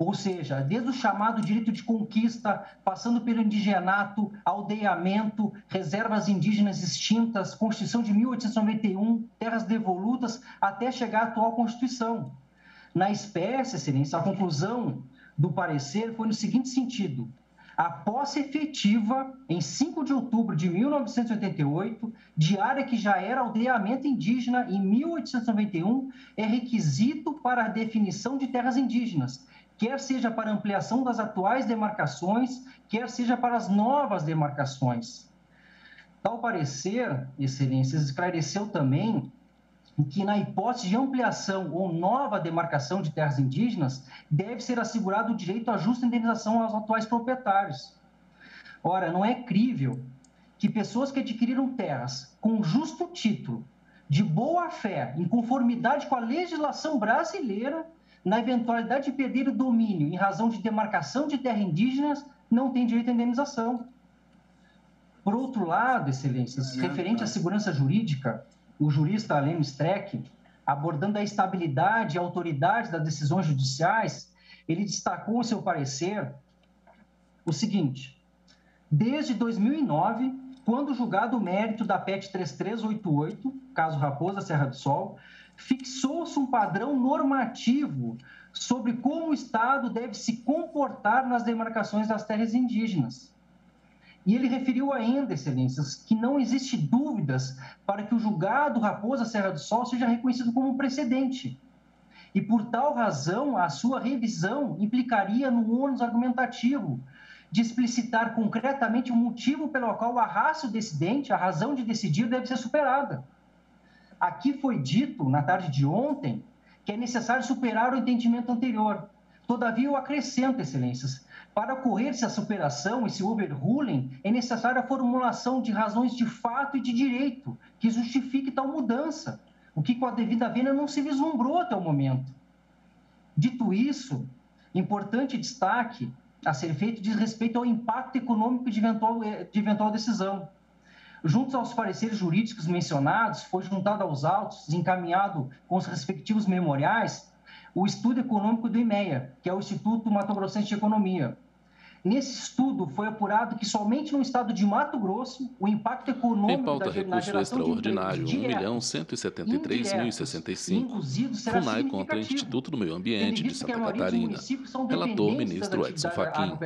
Ou seja, desde o chamado direito de conquista, passando pelo indigenato, aldeamento, reservas indígenas extintas, Constituição de 1891, terras devolutas, até chegar à atual Constituição. Na espécie, excelência, a conclusão do parecer foi no seguinte sentido: a posse efetiva, em 5 de outubro de 1988, de área que já era aldeamento indígena em 1891, é requisito para a definição de terras indígenas, quer seja para ampliação das atuais demarcações, quer seja para as novas demarcações. Tal parecer, excelências, esclareceu também que, na hipótese de ampliação ou nova demarcação de terras indígenas, deve ser assegurado o direito à justa indenização aos atuais proprietários. Ora, não é crível que pessoas que adquiriram terras com justo título, de boa fé, em conformidade com a legislação brasileira, na eventualidade de perder o domínio em razão de demarcação de terra indígenas, não tem direito à indenização. Por outro lado, excelências, referente à segurança jurídica, o jurista Lênin Streck, abordando a estabilidade e a autoridade das decisões judiciais, ele destacou em seu parecer o seguinte: desde 2009, quando julgado o mérito da PET 3388, caso Raposa Serra do Sol, fixou-se um padrão normativo sobre como o Estado deve se comportar nas demarcações das terras indígenas. E ele referiu ainda, excelências, que não existe dúvidas para que o julgado Raposa Serra do Sol seja reconhecido como um precedente. E, por tal razão, a sua revisão implicaria no ônus argumentativo de explicitar concretamente o motivo pelo qual a ratio decidente, a razão de decidir, deve ser superada. Aqui foi dito, na tarde de ontem, que é necessário superar o entendimento anterior. Todavia, eu acrescento, excelências, para ocorrer essa superação, esse overruling, é necessária a formulação de razões de fato e de direito que justifique tal mudança, o que com a devida vênia não se vislumbrou até o momento. Dito isso, importante destaque a ser feito diz respeito ao impacto econômico de eventual decisão. Junto aos pareceres jurídicos mencionados, foi juntado aos autos e encaminhado com os respectivos memoriais o estudo econômico do IMEA, que é o Instituto Mato Grossense de Economia. Nesse estudo, foi apurado que somente no estado de Mato Grosso, o impacto econômico em pauta, recurso extraordinário, 1.173.065, FUNAI contra Instituto do Meio Ambiente de Santa Catarina. Relator, ministro Edson Fachin.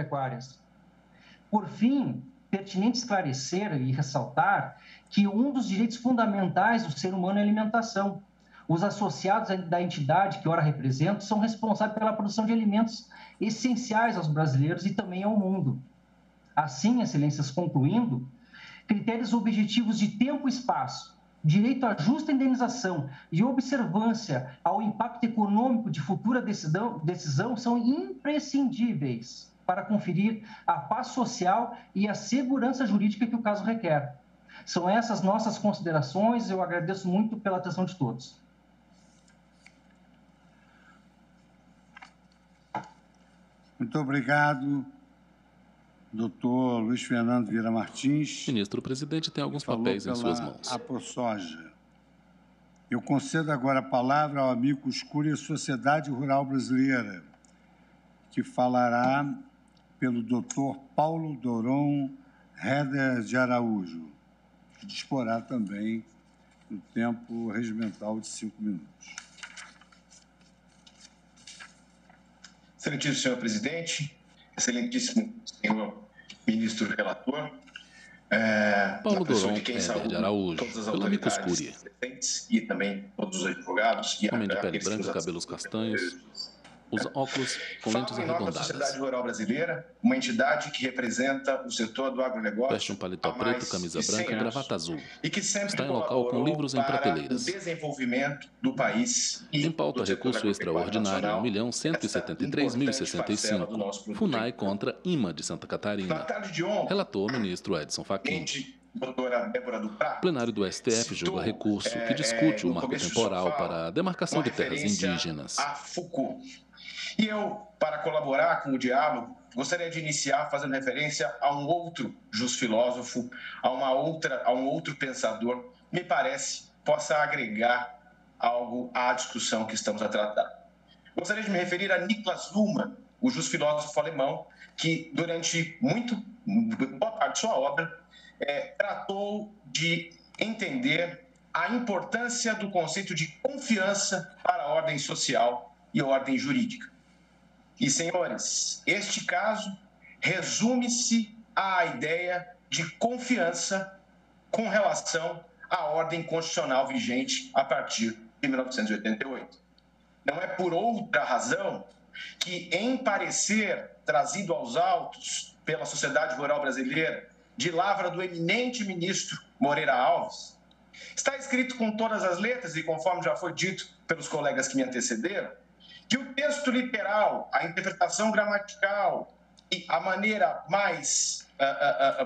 Por fim, pertinente esclarecer e ressaltar que um dos direitos fundamentais do ser humano é a alimentação. Os associados da entidade que ora represento são responsáveis pela produção de alimentos essenciais aos brasileiros e também ao mundo. Assim, excelências, concluindo, critérios objetivos de tempo e espaço, direito à justa indenização e observância ao impacto econômico de futura decisão são imprescindíveis para conferir a paz social e a segurança jurídica que o caso requer. São essas nossas considerações, eu agradeço muito pela atenção de todos. Muito obrigado, doutor Luiz Fernando Vieira Martins. Ministro, o presidente tem alguns papéis em suas mãos. AproSoja. Eu concedo agora a palavra ao amigo Cuscuri Sociedade Rural Brasileira, que falará pelo doutor Paulo Doron Heder de Araújo, que disporá também do tempo regimental de 5 minutos. Excelentíssimo senhor presidente, excelentíssimo senhor ministro relator, Paulo Doron Heder de Araújo, pelo amigo Cuscuri. E também todos os advogados. Homem de pele branca, cabelos castanhos, usa óculos com lentes arredondadas. A Sociedade Rural Brasileira, uma entidade que representa o setor do agronegócio. Veste um paletó preto, camisa branca e gravata azul. E que sempre está em local com livros em prateleiras. O desenvolvimento do país. Em pauta, recurso extraordinário 1.173.065, FUNAI contra IMA de Santa Catarina. Na tarde de ontem, relator, ministro Edson Fachin. Doutora Débora Duprá, plenário do STF julga recurso que discute o marco temporal para a demarcação de terras indígenas. A Foucault. E eu, para colaborar com o diálogo, gostaria de iniciar fazendo referência a um outro jusfilósofo, a um outro pensador, me parece, possa agregar algo à discussão que estamos a tratar. Gostaria de me referir a Niklas Luhmann, o jusfilósofo alemão, que durante boa parte de sua obra tratou de entender a importância do conceito de confiança para a ordem social e a ordem jurídica. E, senhores, este caso resume-se à ideia de confiança com relação à ordem constitucional vigente a partir de 1988. Não é por outra razão que, em parecer trazido aos autos pela Sociedade Rural Brasileira, de lavra do eminente ministro Moreira Alves, está escrito com todas as letras, e conforme já foi dito pelos colegas que me antecederam, que o texto literal, a interpretação gramatical e a maneira mais,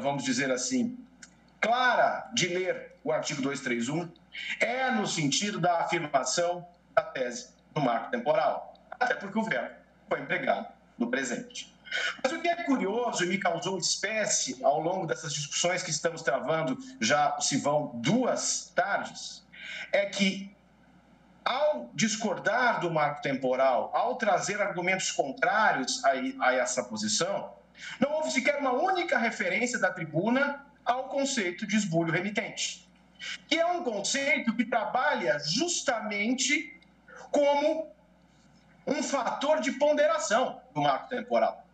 vamos dizer assim, clara de ler o artigo 231 é no sentido da afirmação da tese do marco temporal. até porque o verbo foi empregado no presente. Mas o que é curioso e me causou espécie ao longo dessas discussões que estamos travando, já se vão 2 tardes, é que, ao discordar do marco temporal, ao trazer argumentos contrários a essa posição, não houve sequer uma única referência da tribuna ao conceito de esbulho remitente, que é um conceito que trabalha justamente como um fator de ponderação do marco temporal.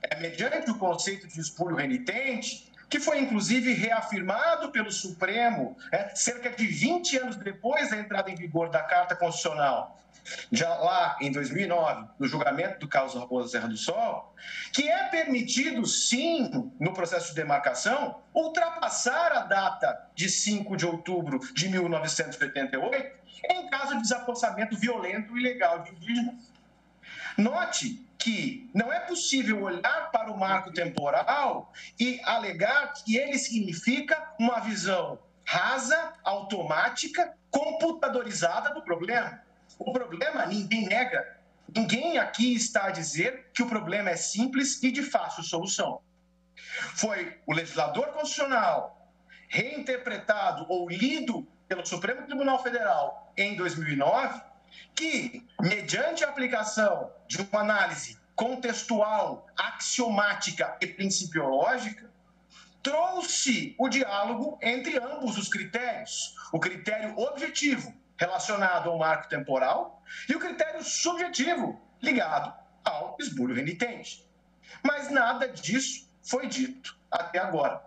É mediante o conceito de esbulho renitente, que foi inclusive reafirmado pelo Supremo, cerca de 20 anos depois da entrada em vigor da Carta Constitucional, já lá em 2009, no julgamento do caso Raposa Serra do Sol, que é permitido, sim, no processo de demarcação, ultrapassar a data de 5 de outubro de 1988, em caso de desapossamento violento e ilegal de indígenas. Note que não é possível olhar para o marco temporal e alegar que ele significa uma visão rasa, automática, computadorizada do problema. O problema ninguém nega. Ninguém aqui está a dizer que o problema é simples e de fácil solução. Foi o legislador constitucional, reinterpretado ou lido pelo Supremo Tribunal Federal em 2009, que, mediante a aplicação de uma análise contextual, axiomática e principiológica, trouxe o diálogo entre ambos os critérios. O critério objetivo, relacionado ao marco temporal, e o critério subjetivo, ligado ao esbulho renitente. Mas nada disso foi dito até agora.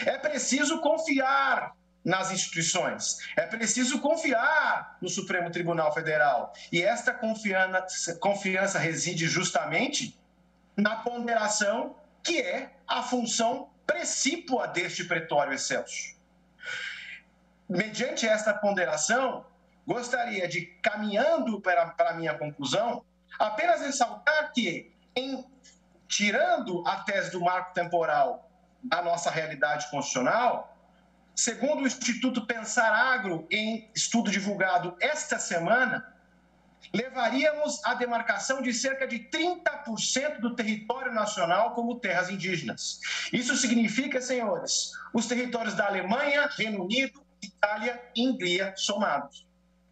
É preciso confiar nas instituições, é preciso confiar no Supremo Tribunal Federal. E esta confiança reside justamente na ponderação que é a função precípua deste pretório excelso. Mediante esta ponderação, gostaria de, caminhando para a minha conclusão, apenas ressaltar que, tirando a tese do marco temporal da nossa realidade constitucional, segundo o Instituto Pensar Agro, em estudo divulgado esta semana, levaríamos à demarcação de cerca de 30% do território nacional como terras indígenas. Isso significa, senhores, os territórios da Alemanha, Reino Unido, Itália e Hungria somados.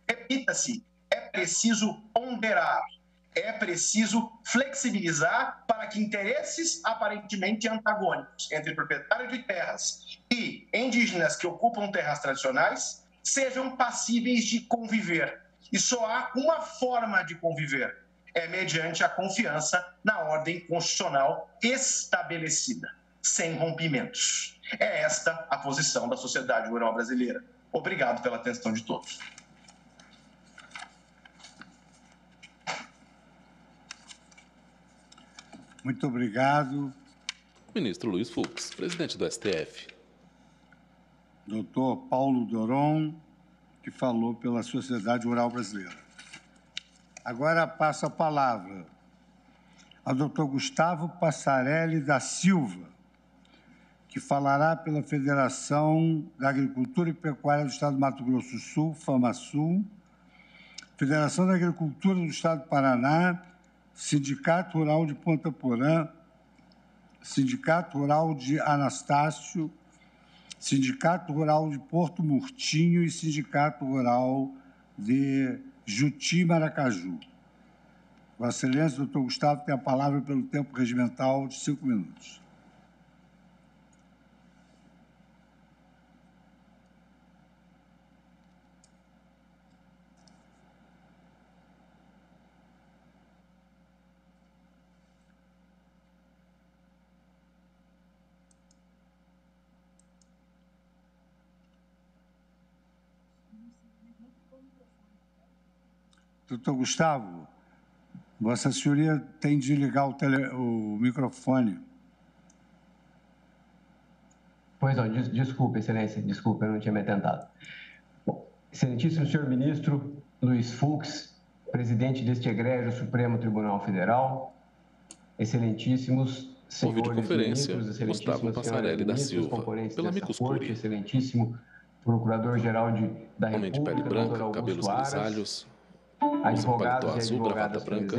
Repita-se, é preciso ponderar, é preciso flexibilizar para que interesses aparentemente antagônicos entre proprietários de terras e indígenas que ocupam terras tradicionais sejam passíveis de conviver. E só há uma forma de conviver, é mediante a confiança na ordem constitucional estabelecida, sem rompimentos. É esta a posição da sociedade rural brasileira. Obrigado pela atenção de todos. Muito obrigado. Ministro Luiz Fux, presidente do STF. Doutor Paulo Doron, que falou pela Sociedade Rural Brasileira. Agora passo a palavra ao doutor Gustavo Passarelli da Silva, que falará pela Federação da Agricultura e Pecuária do Estado do Mato Grosso do Sul, FAMASUL, Federação da Agricultura do Estado do Paraná, Sindicato Rural de Ponta Porã, Sindicato Rural de Anastácio, Sindicato Rural de Porto Murtinho e Sindicato Rural de Juti Maracaju. Vossa Excelência, doutor Gustavo, tem a palavra pelo tempo regimental de 5 minutos. Doutor Gustavo, Vossa Senhoria tem de ligar o microfone. Pois não, desculpe, Excelência, desculpe, eu não tinha me atentado. Bom, excelentíssimo senhor ministro Luiz Fux, presidente deste egrégio Supremo Tribunal Federal, excelentíssimos senhores ministros, Gustavo Passarelli da Silva, pela Amicus Curiae. Excelentíssimo Procurador-Geral da República, homem de pele branca, cabelos grisalhos, Paletó azul, gravata branca,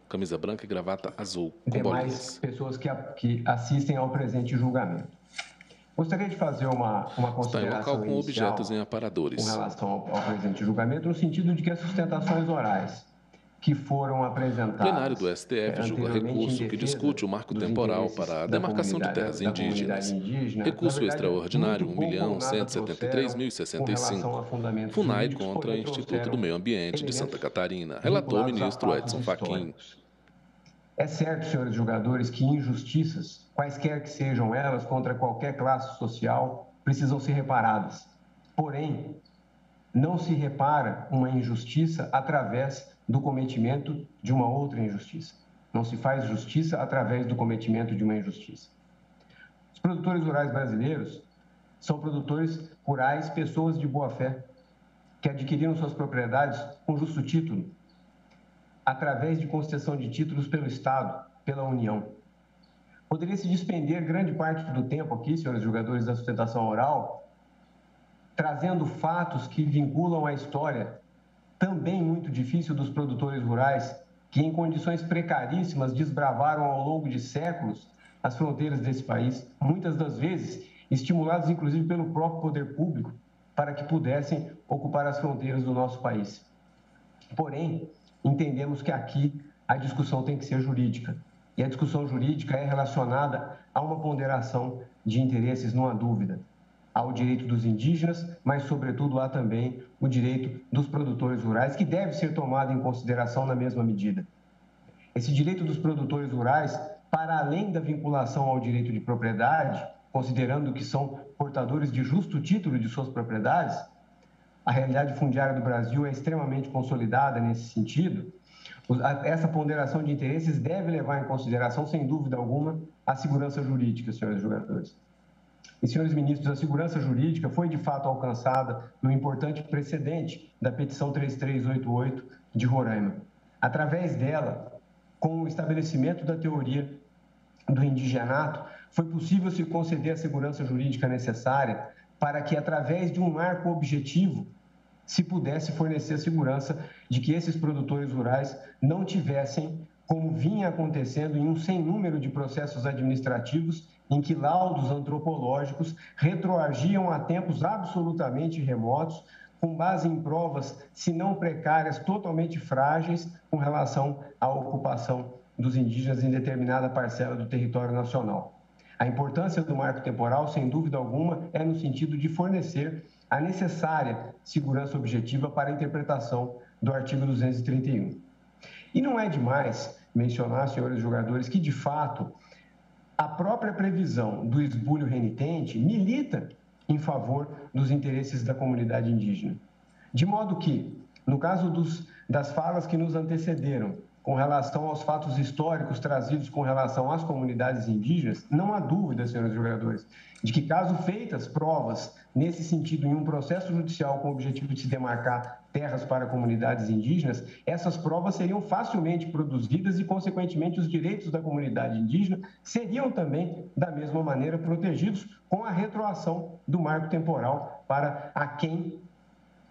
camisa branca e gravata azul, com demais bolinhas. Pessoas que assistem ao presente julgamento. Gostaria de fazer uma consideração Está em local com inicial objetos em aparadores. com relação ao presente julgamento, no sentido de que as sustentações orais que foram apresentadas... O plenário do STF julga recurso que discute o marco temporal para a demarcação de terras indígenas. Recurso extraordinário 1.173.065. FUNAI contra Instituto do Meio Ambiente de Santa Catarina. Relator ministro Edson Fachin. É certo, senhores julgadores, que injustiças, quaisquer que sejam elas, contra qualquer classe social, precisam ser reparadas. Porém, não se repara uma injustiça através do cometimento de uma outra injustiça. Não se faz justiça através do cometimento de uma injustiça. Os produtores rurais brasileiros são produtores rurais, pessoas de boa-fé, que adquiriram suas propriedades com justo título, através de concessão de títulos pelo Estado, pela União. Poderia se despender grande parte do tempo aqui, senhores julgadores da sustentação oral, trazendo fatos que vinculam a história também muito difícil dos produtores rurais, que em condições precaríssimas desbravaram ao longo de séculos as fronteiras desse país, muitas das vezes estimulados inclusive pelo próprio poder público, para que pudessem ocupar as fronteiras do nosso país. Porém, entendemos que aqui a discussão tem que ser jurídica, e a discussão jurídica é relacionada a uma ponderação de interesses, não há dúvida. Há o direito dos indígenas, mas, sobretudo, há também o direito dos produtores rurais, que deve ser tomado em consideração na mesma medida. Esse direito dos produtores rurais, para além da vinculação ao direito de propriedade, considerando que são portadores de justo título de suas propriedades, a realidade fundiária do Brasil é extremamente consolidada nesse sentido. Essa ponderação de interesses deve levar em consideração, sem dúvida alguma, a segurança jurídica, senhores julgadores. E, senhores ministros, a segurança jurídica foi, de fato, alcançada no importante precedente da petição 3388 de Roraima. Através dela, com o estabelecimento da teoria do indigenato, foi possível se conceder a segurança jurídica necessária para que, através de um marco objetivo, se pudesse fornecer a segurança de que esses produtores rurais não tivessem, como vinha acontecendo em um sem número de processos administrativos, em que laudos antropológicos retroagiam a tempos absolutamente remotos, com base em provas, se não precárias, totalmente frágeis, com relação à ocupação dos indígenas em determinada parcela do território nacional. A importância do marco temporal, sem dúvida alguma, é no sentido de fornecer a necessária segurança objetiva para a interpretação do artigo 231. E não é demais mencionar, senhores julgadores, que, de fato, a própria previsão do esbulho renitente milita em favor dos interesses da comunidade indígena. De modo que, no caso das falas que nos antecederam, com relação aos fatos históricos trazidos com relação às comunidades indígenas, não há dúvida, senhores julgadores, de que, caso feitas provas nesse sentido em um processo judicial com o objetivo de se demarcar terras para comunidades indígenas, essas provas seriam facilmente produzidas e, consequentemente, os direitos da comunidade indígena seriam também, da mesma maneira, protegidos com a retroação do marco temporal para aquém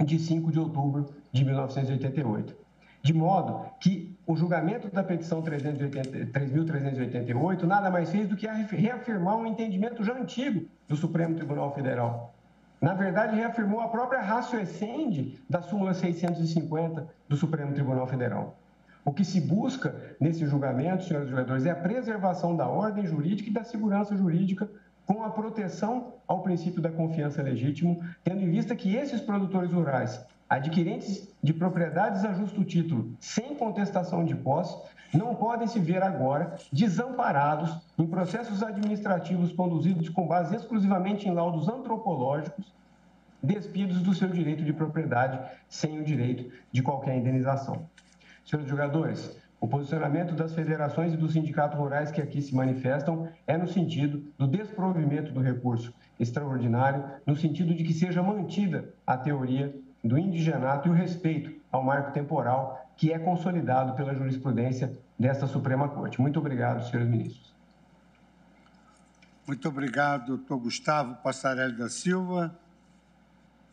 de 5 de outubro de 1988. De modo que o julgamento da petição 3.388 nada mais fez do que reafirmar um entendimento já antigo do Supremo Tribunal Federal. Na verdade, reafirmou a própria ratio essendi da súmula 650 do Supremo Tribunal Federal. O que se busca nesse julgamento, senhores julgadores, é a preservação da ordem jurídica e da segurança jurídica com a proteção ao princípio da confiança legítima, tendo em vista que esses produtores rurais, adquirentes de propriedades a justo título, sem contestação de posse, não podem se ver agora desamparados em processos administrativos conduzidos com base exclusivamente em laudos antropológicos, despidos do seu direito de propriedade sem o direito de qualquer indenização. Senhores julgadores, o posicionamento das federações e dos sindicatos rurais que aqui se manifestam é no sentido do desprovimento do recurso extraordinário, no sentido de que seja mantida a teoria do indigenato e o respeito ao marco temporal que é consolidado pela jurisprudência desta Suprema Corte. Muito obrigado, senhores ministros. Muito obrigado, doutor Gustavo Passarelli da Silva.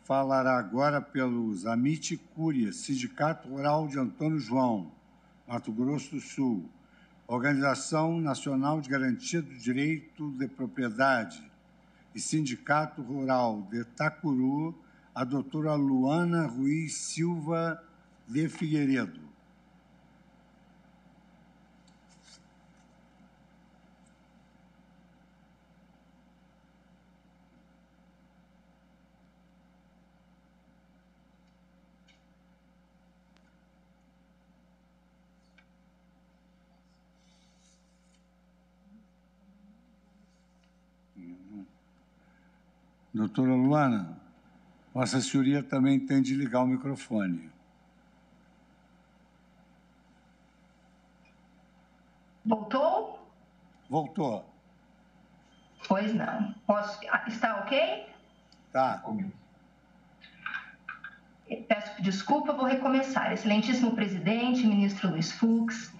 falará agora pelo Zamit Cúria, Sindicato Rural de Antônio João, Mato Grosso do Sul, Organização Nacional de Garantia do Direito de Propriedade e Sindicato Rural de Itacuru, a doutora Luana Ruiz Silva de Figueiredo. Doutora Luana, Vossa Senhoria também tem de ligar o microfone. Voltou? Voltou. Pois não. Está ok? Tá. Peço desculpa, vou recomeçar. Excelentíssimo presidente, ministro Luiz Fux,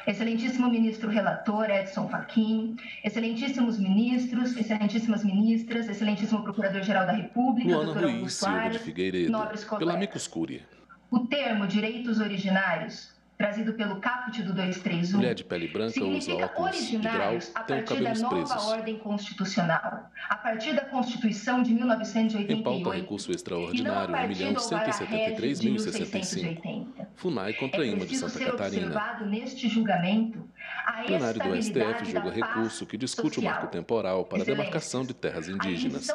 excelentíssimo ministro relator Edson Fachin, excelentíssimos ministros, excelentíssimas ministras, excelentíssimo procurador-geral da República, Luana Ruiz Silva de Figueiredo, pela Amicus Curiae. O termo direitos originários, trazido pelo caput do 231, mulher de pele branca usa óculos de grau, tem cabelos presos. A ordem constitucional, a partir da Constituição de 1988. Em pauta, recurso extraordinário 1.173.065. FUNAI contra IMA de Santa Catarina. Neste julgamento, o plenário do STF julga recurso que discute o marco temporal para a demarcação de terras indígenas.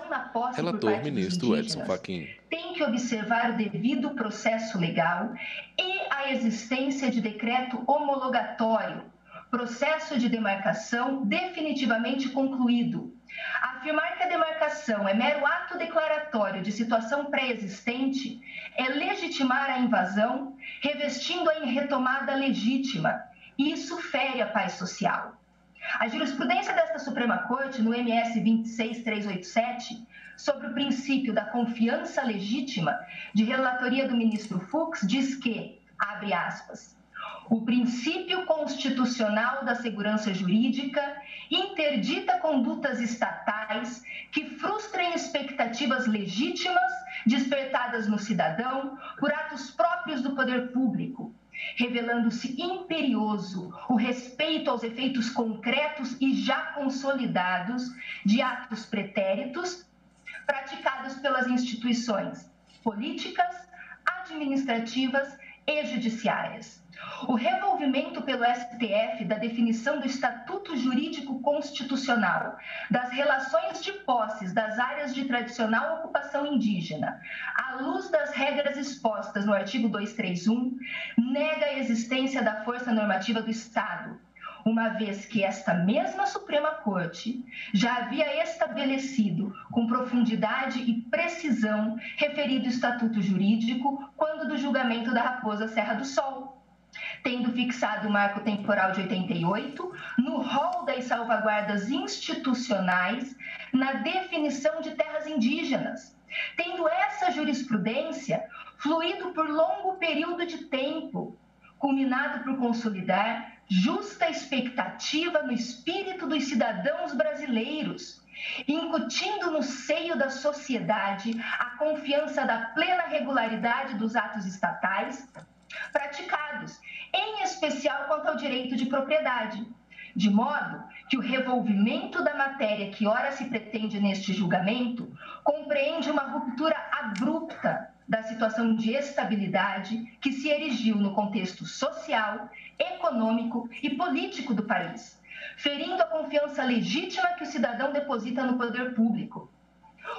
Relator, ministro Edson Fachin. Tem que observar o devido processo legal e a existência de decreto homologatório, processo de demarcação definitivamente concluído. Afirmar que a demarcação é mero ato declaratório de situação pré-existente é legitimar a invasão, revestindo-a em retomada legítima. Isso fere a paz social. A jurisprudência desta Suprema Corte, no MS 26387, sobre o princípio da confiança legítima, de relatoria do ministro Fux, diz que, abre aspas, o princípio constitucional da segurança jurídica interdita condutas estatais que frustrem expectativas legítimas despertadas no cidadão por atos próprios do poder público, revelando-se imperioso o respeito aos efeitos concretos e já consolidados de atos pretéritos praticados pelas instituições políticas, administrativas e judiciárias. O revolvimento pelo STF da definição do Estatuto Jurídico Constitucional das relações de posses das áreas de tradicional ocupação indígena, à luz das regras expostas no artigo 231, nega a existência da força normativa do Estado, uma vez que esta mesma Suprema Corte já havia estabelecido com profundidade e precisão referido Estatuto Jurídico quando do julgamento da Raposa Serra do Sol, tendo fixado o marco temporal de 88 no rol das salvaguardas institucionais na definição de terras indígenas, tendo essa jurisprudência fluído por longo período de tempo, culminado por consolidar justa expectativa no espírito dos cidadãos brasileiros, incutindo no seio da sociedade a confiança da plena regularidade dos atos estatais praticados, em especial quanto ao direito de propriedade, de modo que o revolvimento da matéria que ora se pretende neste julgamento compreende uma ruptura abrupta da situação de estabilidade que se erigiu no contexto social, econômico e político do país, ferindo a confiança legítima que o cidadão deposita no poder público.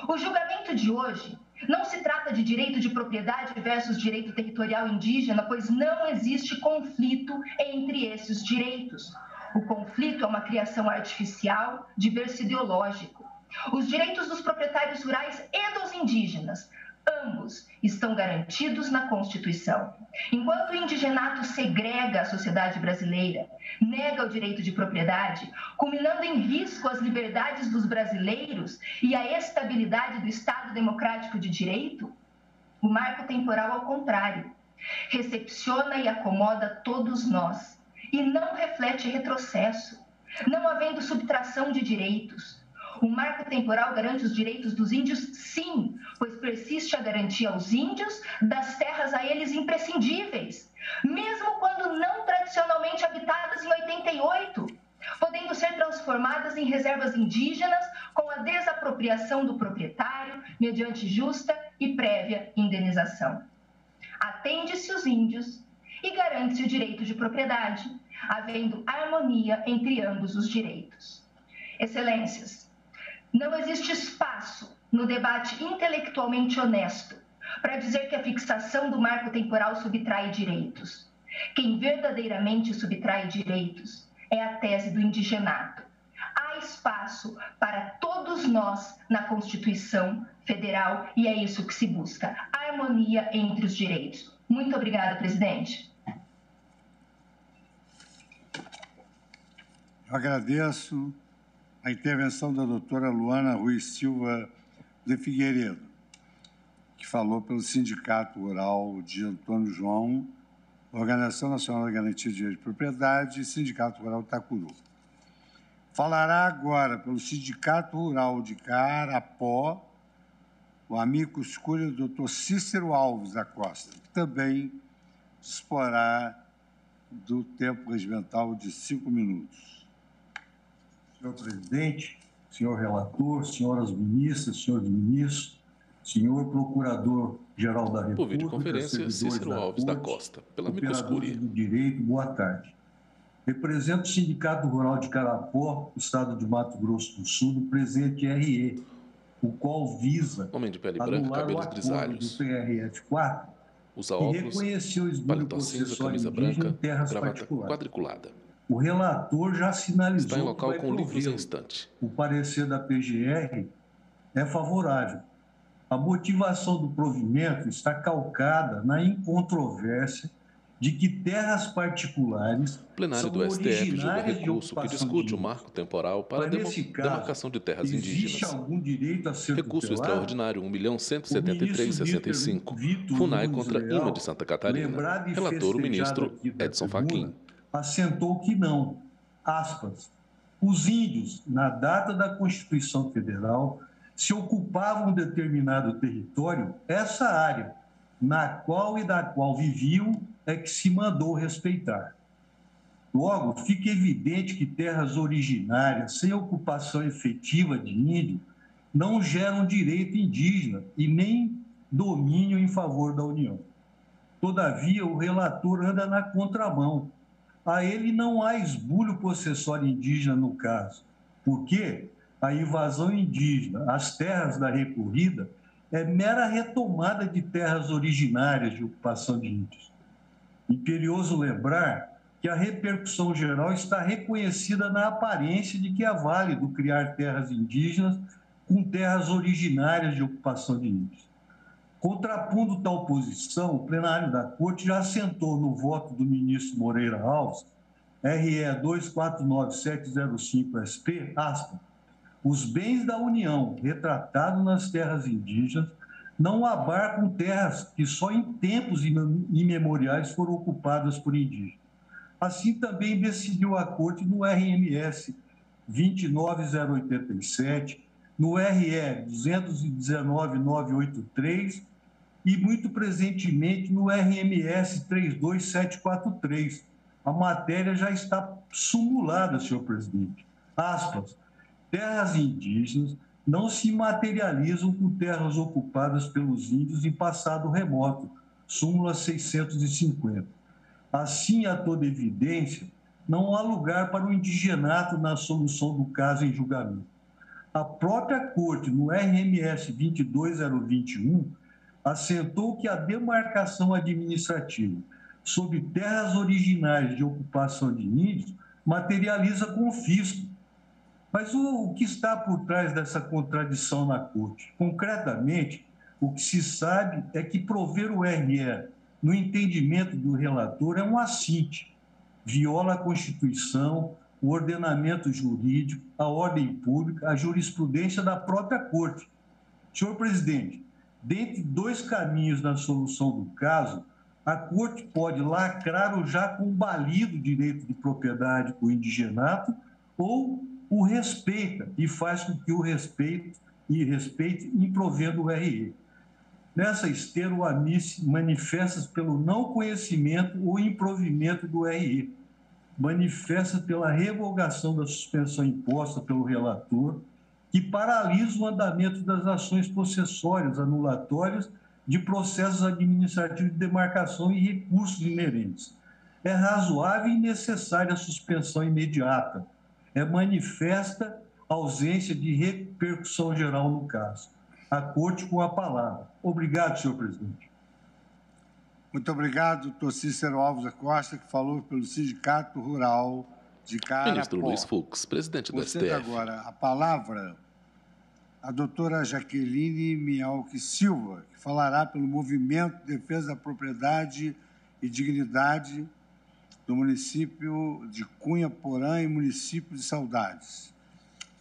O julgamento de hoje não se trata de direito de propriedade versus direito territorial indígena, pois não existe conflito entre esses direitos. O conflito é uma criação artificial de berço ideológico. Os direitos dos proprietários rurais e dos indígenas, ambos estão garantidos na Constituição. Enquanto o indigenato segrega a sociedade brasileira, nega o direito de propriedade, culminando em risco as liberdades dos brasileiros e a estabilidade do Estado democrático de direito, o marco temporal, ao contrário, recepciona e acomoda todos nós e não reflete retrocesso, não havendo subtração de direitos. O marco temporal garante os direitos dos índios? Sim, pois persiste a garantia aos índios das terras a eles imprescindíveis, mesmo quando não tradicionalmente habitadas em 88, podendo ser transformadas em reservas indígenas com a desapropriação do proprietário mediante justa e prévia indenização. Atende-se os índios e garante-se o direito de propriedade, havendo harmonia entre ambos os direitos. Excelências, não existe espaço no debate intelectualmente honesto para dizer que a fixação do marco temporal subtrai direitos. Quem verdadeiramente subtrai direitos é a tese do indigenato. Há espaço para todos nós na Constituição Federal e é isso que se busca, harmonia entre os direitos. Muito obrigada, presidente. Eu agradeço a intervenção da doutora Luana Ruiz Silva de Figueiredo, que falou pelo Sindicato Rural de Antônio João, Organização Nacional da Garantia de Direito de Propriedade e Sindicato Rural de Itacuru. Falará agora pelo Sindicato Rural de Carapó, o amigo escolha do Dr. Cícero Alves da Costa, que também disporá do tempo regimental de 5 minutos. Senhor presidente, senhor relator, senhoras ministras, senhores ministros, senhor procurador-geral da República, por videoconferência, Cícero Alves da Costa, pela Micoscúria do Direito, boa tarde. Represento o Sindicato Rural de Carapó, Estado de Mato Grosso do Sul, do presente RE, o qual visa homem de pele branca, cabelos grisalhos, do PRF-4, usa óculos, paletó cinza, camisa branca, gravata quadriculada. O relator já sinalizou está em local com livros em estante. O parecer da PGR é favorável. A motivação do provimento está calcada na incontrovérsia de que terras particulares plenário do STF julga recurso que discute o marco temporal para a demarcação de terras indígenas. Algum direito a ser recurso extraordinário 1.173.065, FUNAI contra IMA de Santa Catarina. Relator o ministro Edson Fachin. Assentou que não, aspas, os índios, na data da Constituição Federal, se ocupavam determinado território, essa área, na qual e da qual viviam, é que se mandou respeitar. Logo, fica evidente que terras originárias sem ocupação efetiva de índio não geram direito indígena e nem domínio em favor da União. Todavia, o relator anda na contramão. A ele não há esbulho possessório indígena no caso, porque a invasão indígena às terras da recorrida é mera retomada de terras originárias de ocupação de índios. Imperioso lembrar que a repercussão geral está reconhecida na aparência de que é válido criar terras indígenas com terras originárias de ocupação de índios. Contrapondo tal posição, o plenário da Corte já assentou no voto do ministro Moreira Alves, RE 249705-SP, aspas, os bens da União retratados nas terras indígenas não abarcam terras que só em tempos imemoriais foram ocupadas por indígenas. Assim também decidiu a Corte no RMS 29087, no RE 219983 e, muito presentemente, no RMS 32743. A matéria já está sumulada, senhor presidente. Aspas, terras indígenas não se materializam com terras ocupadas pelos índios em passado remoto, súmula 650. Assim, a toda evidência, não há lugar para o indigenato na solução do caso em julgamento. A própria Corte, no RMS 22021, assentou que a demarcação administrativa sobre terras originárias de ocupação de índios materializa confisco. Mas o que está por trás dessa contradição na Corte? Concretamente, o que se sabe é que prover o RE no entendimento do relator é um assinte, viola a Constituição, o ordenamento jurídico, a ordem pública, a jurisprudência da própria Corte. Senhor presidente, dentre dois caminhos na solução do caso, a Corte pode lacrar o já combalido direito de propriedade com o indigenato ou o respeita e faz com que o respeite em provendo o RE. Nessa esteira, o AMIS manifesta pelo não conhecimento ou improvimento do RE, manifesta pela revogação da suspensão imposta pelo relator, que paralisa o andamento das ações possessórias, anulatórias, de processos administrativos de demarcação e recursos inerentes. É razoável e necessária a suspensão imediata. É manifesta ausência de repercussão geral no caso. A Corte com a palavra. Obrigado, senhor presidente. Muito obrigado, doutor Cícero Alves da Costa, que falou pelo Sindicato Rural de Carapó. Ministro Luiz Fux, presidente do STF. Agora a palavra a doutora Jaqueline Mialque Silva, que falará pelo Movimento de Defesa da Propriedade e Dignidade do município de Cunha Porã e município de Saudades.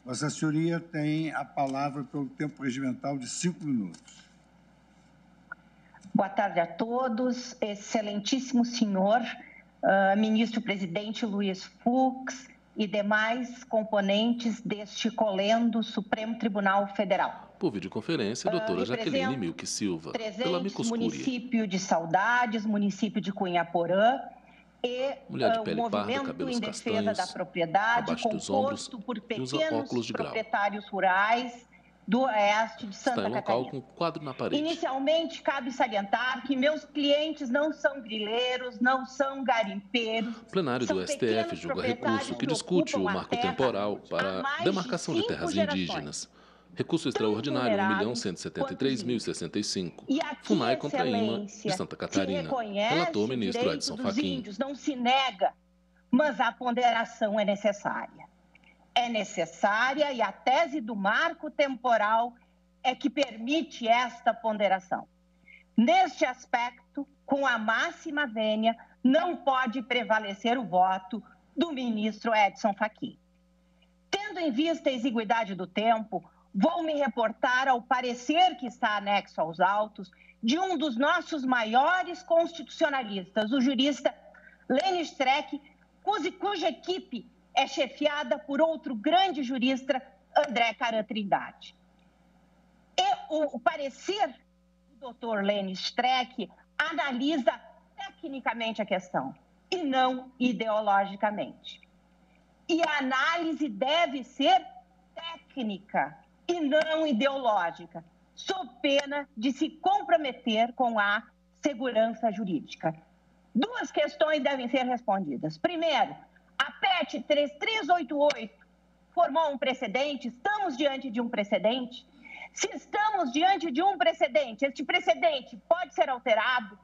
Vossa Senhoria tem a palavra pelo tempo regimental de 5 minutos. Boa tarde a todos. Excelentíssimo senhor, ministro-presidente Luiz Fux e demais componentes deste colendo Supremo Tribunal Federal. Por videoconferência, a doutora Jaqueline Mialque Silva, pela Amicus Curiae. Município de Saudades, município de Cunha Porã e mulher de pele o movimento parda, cabelos em defesa castanhos, da propriedade, composto por pequenos proprietários rurais do oeste de Santa Catarina. Está em local com quadro na parede. Inicialmente, cabe salientar que meus clientes não são grileiros, não são garimpeiros. O plenário do STF julga recurso que discute o marco temporal para a demarcação de terras indígenas. Recurso extraordinário 1.173.065. FUNAI contra a IMA de Santa Catarina. Relator ministro Edson Fachin. Não se nega, mas a ponderação é necessária. É necessária e a tese do marco temporal é que permite esta ponderação. Neste aspecto, com a máxima vênia, não pode prevalecer o voto do ministro Edson Fachin. Tendo em vista a exiguidade do tempo, vou me reportar ao parecer que está anexo aos autos de um dos nossos maiores constitucionalistas, o jurista Lênin Streck, cuja equipe é chefiada por outro grande jurista, André Caran Trindade. E o parecer do doutor Lênin Streck analisa tecnicamente a questão e não ideologicamente. E a análise deve ser técnica e não ideológica, sob pena de se comprometer com a segurança jurídica. Duas questões devem ser respondidas. Primeiro, a PET 3388 formou um precedente? Estamos diante de um precedente? Se estamos diante de um precedente, este precedente pode ser alterado?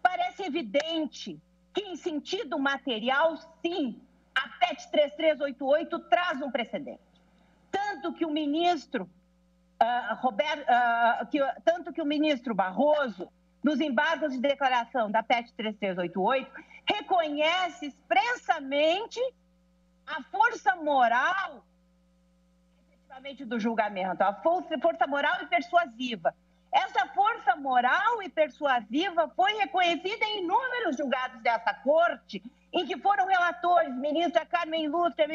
Parece evidente que, em sentido material, sim, a PET 3388 traz um precedente. Tanto que o ministro Barroso, nos embargos de declaração da PET 3388, reconhece expressamente a força moral, efetivamente, do julgamento, a força moral e persuasiva. Essa força moral e persuasiva foi reconhecida em inúmeros julgados dessa corte, em que foram relatores, ministra Carmen Lúcia,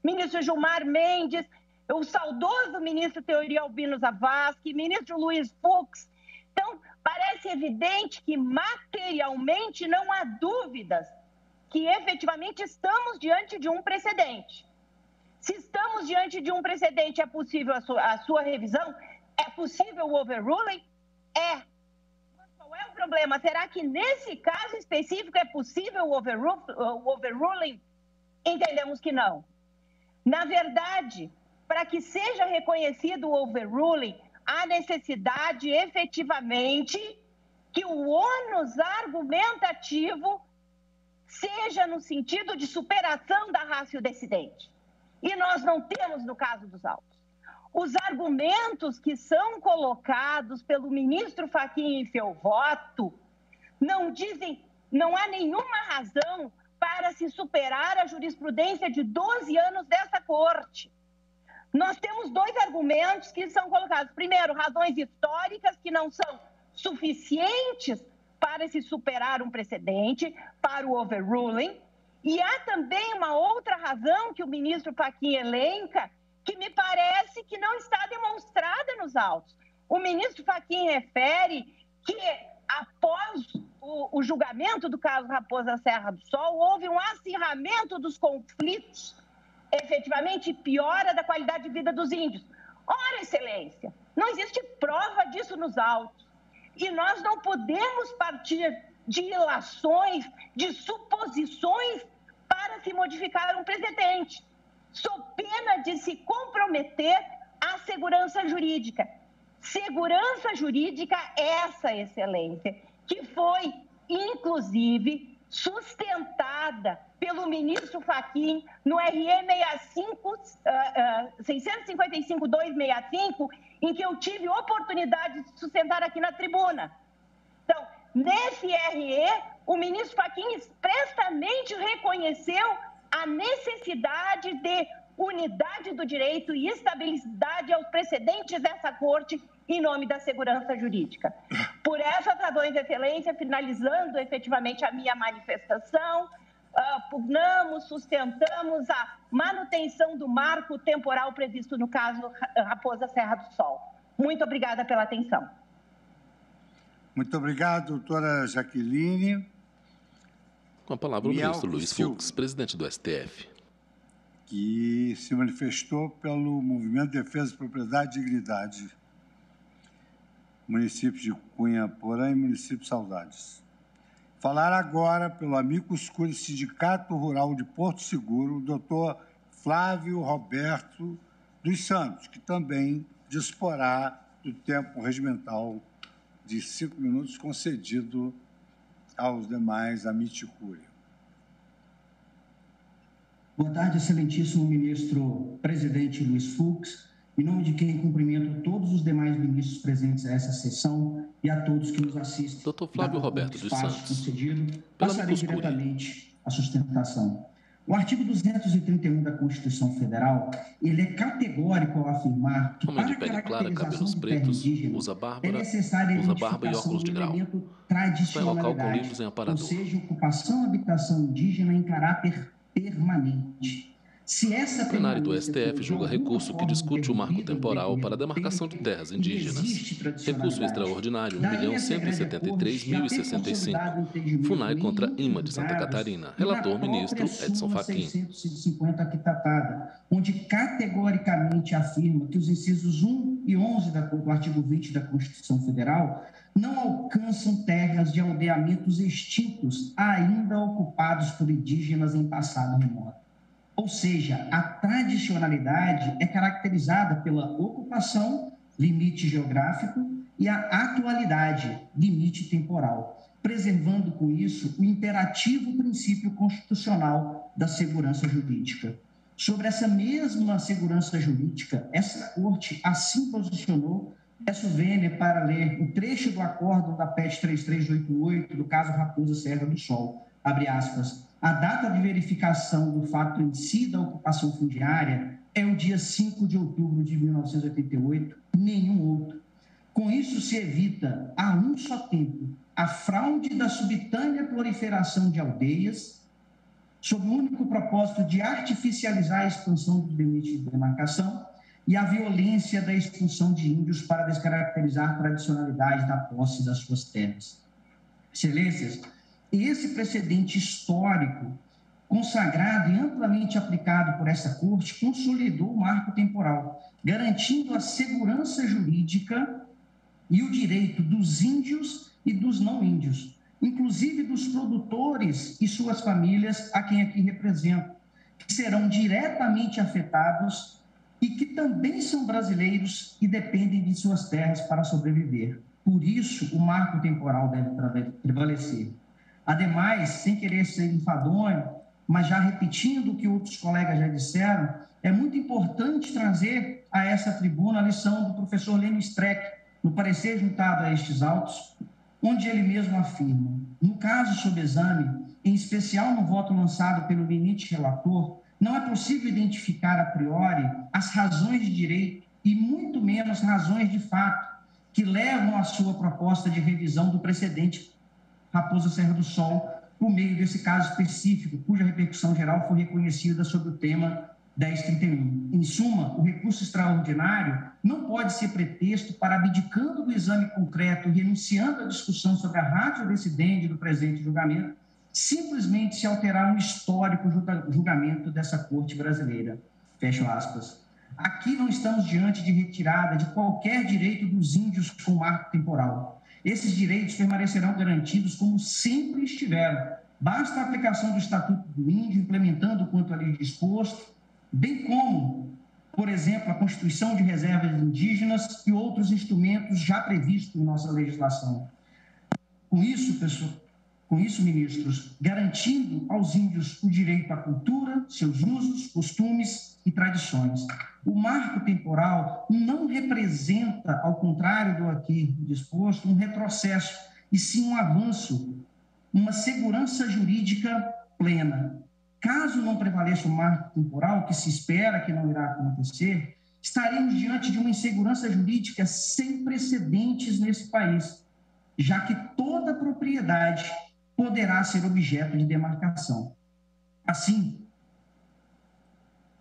ministro Gilmar Mendes, o saudoso ministro Teori Albino Zavascki, ministro Luiz Fux. Então, parece evidente que materialmente não há dúvidas que efetivamente estamos diante de um precedente. Se estamos diante de um precedente, é possível a sua revisão? É possível o overruling? É. Mas qual é o problema? Será que nesse caso específico é possível o overruling? Entendemos que não. Na verdade, para que seja reconhecido o overruling, há necessidade efetivamente que o ônus argumentativo seja no sentido de superação da ratio decidente. E nós não temos no caso dos autos. Os argumentos que são colocados pelo ministro Fachin em seu voto não há nenhuma razão para se superar a jurisprudência de 12 anos dessa corte. Nós temos dois argumentos que são colocados. Primeiro, razões históricas que não são suficientes para se superar um precedente, para o overruling. E há também uma outra razão que o ministro Fachin elenca, que me parece que não está demonstrada nos autos. O ministro Fachin refere que, após o julgamento do caso Raposa Serra do Sol, houve um acirramento dos conflitos, efetivamente piora da qualidade de vida dos índios. Ora, Excelência, não existe prova disso nos autos. E nós não podemos partir de ilações, de suposições para se modificar um precedente, sob pena de se comprometer a segurança jurídica. Segurança jurídica essa, Excelência, que foi, inclusive, sustentada pelo ministro Fachin no RE 655-265, em que eu tive oportunidade de sustentar aqui na tribuna. Então, nesse RE, o ministro Fachin expressamente reconheceu a necessidade de unidade do direito e estabilidade aos precedentes dessa Corte em nome da segurança jurídica. Por essas razões, Excelência, finalizando efetivamente a minha manifestação, pugnamos, sustentamos a manutenção do marco temporal previsto no caso Raposa Serra do Sol. Muito obrigada pela atenção. Muito obrigado, doutora Jaqueline. Com a palavra o ministro Luiz Fux, presidente do STF. Que se manifestou pelo Movimento de Defesa da Propriedade e Dignidade, município de Cunha Porã e município Saudades. Falar agora pelo Amicus Curiae Sindicato Rural de Porto Seguro, o doutor Flávio Roberto dos Santos, que também disporá do tempo regimental de 5 minutos concedido aos demais Amicus Curiae. Boa tarde, excelentíssimo ministro presidente Luiz Fux. Em nome de quem cumprimento todos os demais ministros presentes a essa sessão e a todos que nos assistem. Dr. Flávio Roberto dos Santos. Concedido, passarei diretamente à sustentação. O artigo 231 da Constituição Federal, ele é categórico ao afirmar que homem de pele clara, cabelos pretos, usa barba e óculos de grau. Está em local com livros em aparador. Ou seja, ocupação, habitação indígena em caráter permanente. O plenário do STF julga recurso que discute o marco temporal para a demarcação de terras indígenas. Recurso extraordinário 1.173.065. FUNAI contra IMA de Santa Catarina. Relator ministro Edson Fachin. 650 aquitada, onde categoricamente afirma que os incisos 1 e 11 do artigo 20 da Constituição Federal não alcançam terras de aldeamentos extintos ainda ocupados por indígenas em passado remoto. Ou seja, a tradicionalidade é caracterizada pela ocupação, limite geográfico, e a atualidade, limite temporal, preservando com isso o imperativo princípio constitucional da segurança jurídica. Sobre essa mesma segurança jurídica, essa Corte assim posicionou. Peço vênia para ler um trecho do acórdão da PET 3388 do caso Raposa Serra do Sol. Abre aspas. A data de verificação do fato em si da ocupação fundiária é o dia 5 de outubro de 1988, nenhum outro. Com isso se evita, a um só tempo, a fraude da subitânea proliferação de aldeias, sob o único propósito de artificializar a expansão dos limites de demarcação e a violência da expulsão de índios para descaracterizar a tradicionalidade da posse das suas terras. Excelências, esse precedente histórico, consagrado e amplamente aplicado por essa Corte, consolidou o marco temporal, garantindo a segurança jurídica e o direito dos índios e dos não índios, inclusive dos produtores e suas famílias, a quem aqui represento, que serão diretamente afetados e que também são brasileiros e dependem de suas terras para sobreviver. Por isso, o marco temporal deve prevalecer. Ademais, sem querer ser enfadonho, mas já repetindo o que outros colegas já disseram, é muito importante trazer a essa tribuna a lição do professor Lênio Streck, no parecer juntado a estes autos, onde ele mesmo afirma: no caso sob exame, em especial no voto lançado pelo eminente relator, não é possível identificar a priori as razões de direito e muito menos razões de fato que levam à sua proposta de revisão do precedente Raposa Serra do Sol, por meio desse caso específico, cuja repercussão geral foi reconhecida sobre o tema 1031. Em suma, o recurso extraordinário não pode ser pretexto para, abdicando do exame concreto, renunciando à discussão sobre a ratio decidendi do presente julgamento, simplesmente se alterar um histórico julgamento dessa Corte brasileira. Fecho aspas. Aqui não estamos diante de retirada de qualquer direito dos índios com marco temporal. Esses direitos permanecerão garantidos como sempre estiveram. Basta a aplicação do Estatuto do Índio, implementando quanto ali disposto, bem como, por exemplo, a Constituição de Reservas Indígenas e outros instrumentos já previstos em nossa legislação. Com isso, ministros, garantindo aos índios o direito à cultura, seus usos, costumes e tradições. O marco temporal não representa, ao contrário do aqui disposto, um retrocesso, e sim um avanço, uma segurança jurídica plena. Caso não prevaleça o marco temporal, que se espera que não irá acontecer, estaremos diante de uma insegurança jurídica sem precedentes nesse país, já que toda propriedade poderá ser objeto de demarcação. Assim,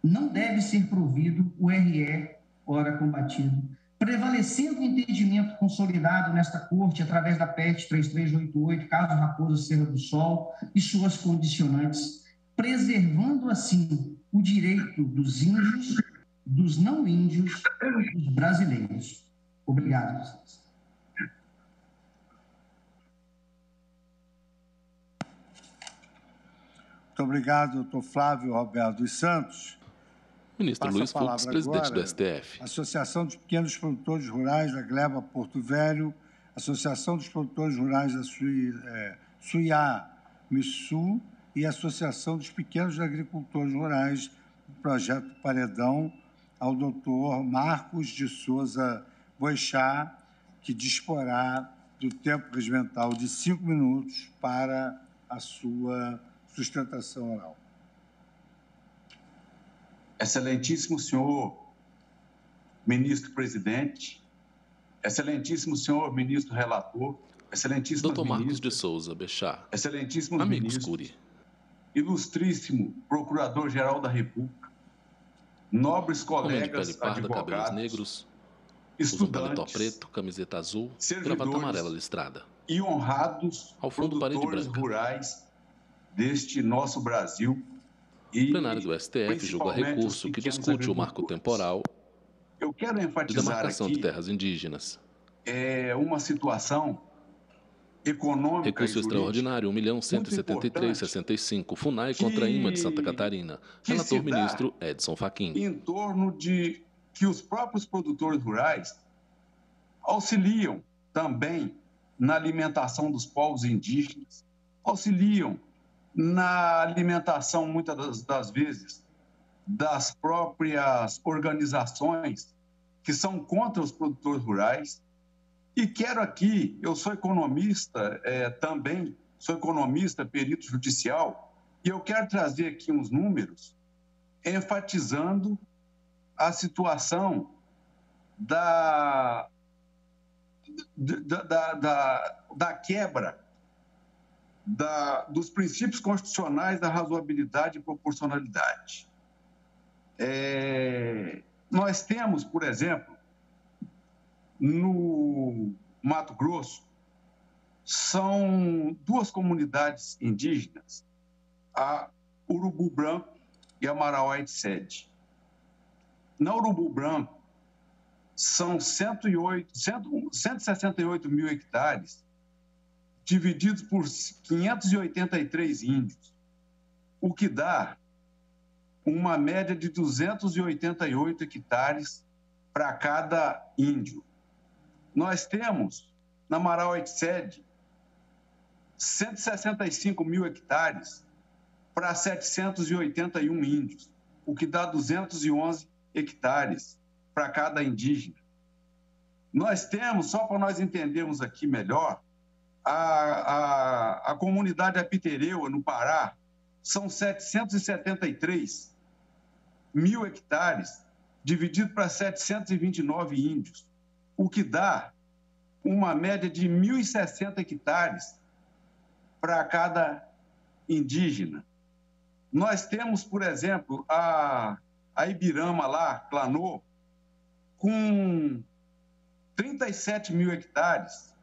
não deve ser provido o RE, ora combatido, prevalecendo o entendimento consolidado nesta Corte através da PET 3388, caso Raposa Serra do Sol e suas condicionantes, preservando, assim, o direito dos índios, dos não índios e dos brasileiros. Obrigado, presidente. Muito obrigado, doutor Flávio Roberto dos Santos. Ministro Luiz Fux, presidente do STF. Associação dos Pequenos Produtores Rurais da Gleba Porto Velho, Associação dos Produtores Rurais da Suiá Missu e Associação dos Pequenos Agricultores Rurais do Projeto Paredão, ao doutor Marcos de Souza Boixá, que disporá do tempo regimental de 5 minutos para a sua sustentação oral. Excelentíssimo senhor ministro-presidente, excelentíssimo senhor ministro-relator, excelentíssimo Dr. Marcos de Souza Boixá, excelentíssimos amigos ministros, Cury, ilustríssimo procurador-geral da República, nobres colegas pele parda, cabelos advogados, negros, usa paletó preto, camiseta azul, gravata amarela listrada. E honrados ao fundo, parede produtores branca. Rurais deste nosso Brasil. E o plenário do STF julga recurso que discute o marco temporal eu quero enfatizar de demarcação aqui, de terras indígenas. É uma situação econômica recurso extraordinário 1.173.65, FUNAI contra a IMA de Santa Catarina. Relator ministro Edson Fachin. Em torno de que os próprios produtores rurais auxiliam também na alimentação dos povos indígenas, auxiliam na alimentação, muitas das vezes, das próprias organizações que são contra os produtores rurais. E quero aqui, eu sou economista também, sou economista, perito judicial, e eu quero trazer aqui uns números enfatizando a situação da quebra dos princípios constitucionais da razoabilidade e proporcionalidade. Nós temos, por exemplo, no Mato Grosso, são duas comunidades indígenas, a Urubu Branco e a Marauá-Sede. Na Urubu Branco, são 168 mil hectares, divididos por 583 índios, o que dá uma média de 288 hectares para cada índio. Nós temos, na Marauá-Sede, 165 mil hectares para 781 índios, o que dá 211 hectares para cada indígena. Nós temos, só para nós entendermos aqui melhor, a comunidade Apitereua, no Pará, são 773 mil hectares, dividido para 729 índios, o que dá uma média de 1.060 hectares para cada indígena. Nós temos, por exemplo, a Ibirama lá, Clanô, com 37 mil hectares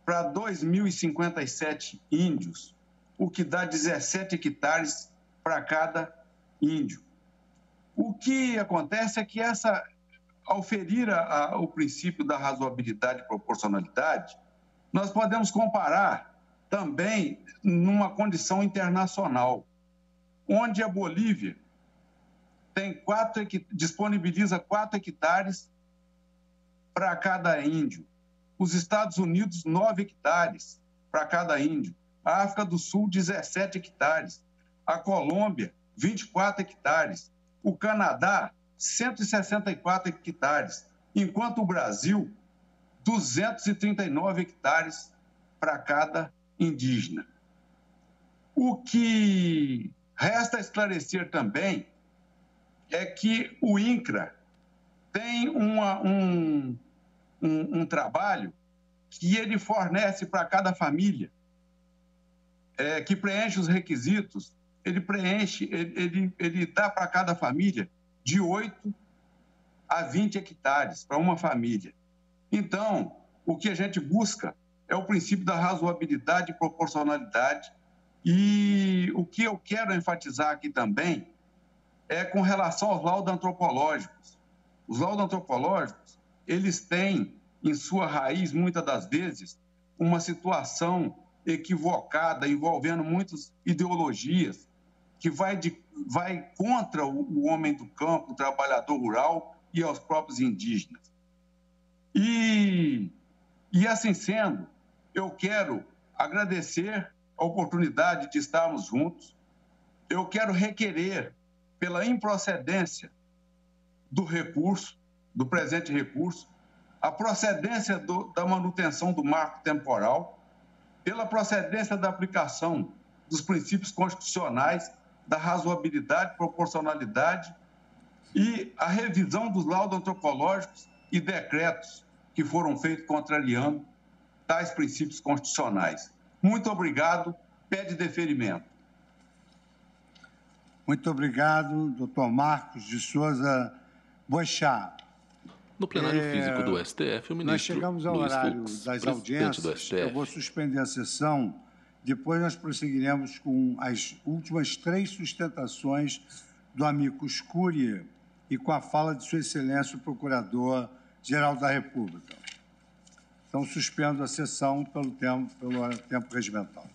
para 2.057 índios, o que dá 17 hectares para cada índio. O que acontece é que ao ferir o princípio da razoabilidade e proporcionalidade, nós podemos comparar também numa condição internacional, onde a Bolívia disponibiliza 4 hectares para cada índio, os Estados Unidos 9 hectares para cada índio, a África do Sul 17 hectares, a Colômbia 24 hectares, o Canadá 164 hectares, enquanto o Brasil 239 hectares para cada indígena. O que resta esclarecer também é que o INCRA tem um trabalho que ele fornece para cada família, que preenche os requisitos, ele dá para cada família de 8 a 20 hectares para uma família. Então, o que a gente busca é o princípio da razoabilidade e proporcionalidade. E o que eu quero enfatizar aqui também é com relação aos laudos antropológicos. Os laudos antropológicos, eles têm em sua raiz, muitas das vezes, uma situação equivocada, envolvendo muitas ideologias, que vai contra o homem do campo, o trabalhador rural e aos próprios indígenas. E assim sendo, eu quero agradecer a oportunidade de estarmos juntos. Eu quero requerer, pela improcedência do recurso, do presente recurso, a procedência da manutenção do marco temporal, pela procedência da aplicação dos princípios constitucionais, da razoabilidade, proporcionalidade e a revisão dos laudos antropológicos e decretos que foram feitos contrariando tais princípios constitucionais. Muito obrigado. Pede deferimento. Muito obrigado, doutor Marcos de Souza Boixá. No plenário físico do STF, o ministro nós chegamos ao horário Fux, das audiências. Eu vou suspender a sessão. Depois nós prosseguiremos com as últimas 3 sustentações do amicus curiae e com a fala de Sua Excelência o Procurador-Geral da República. Então, suspendo a sessão pelo tempo regimental.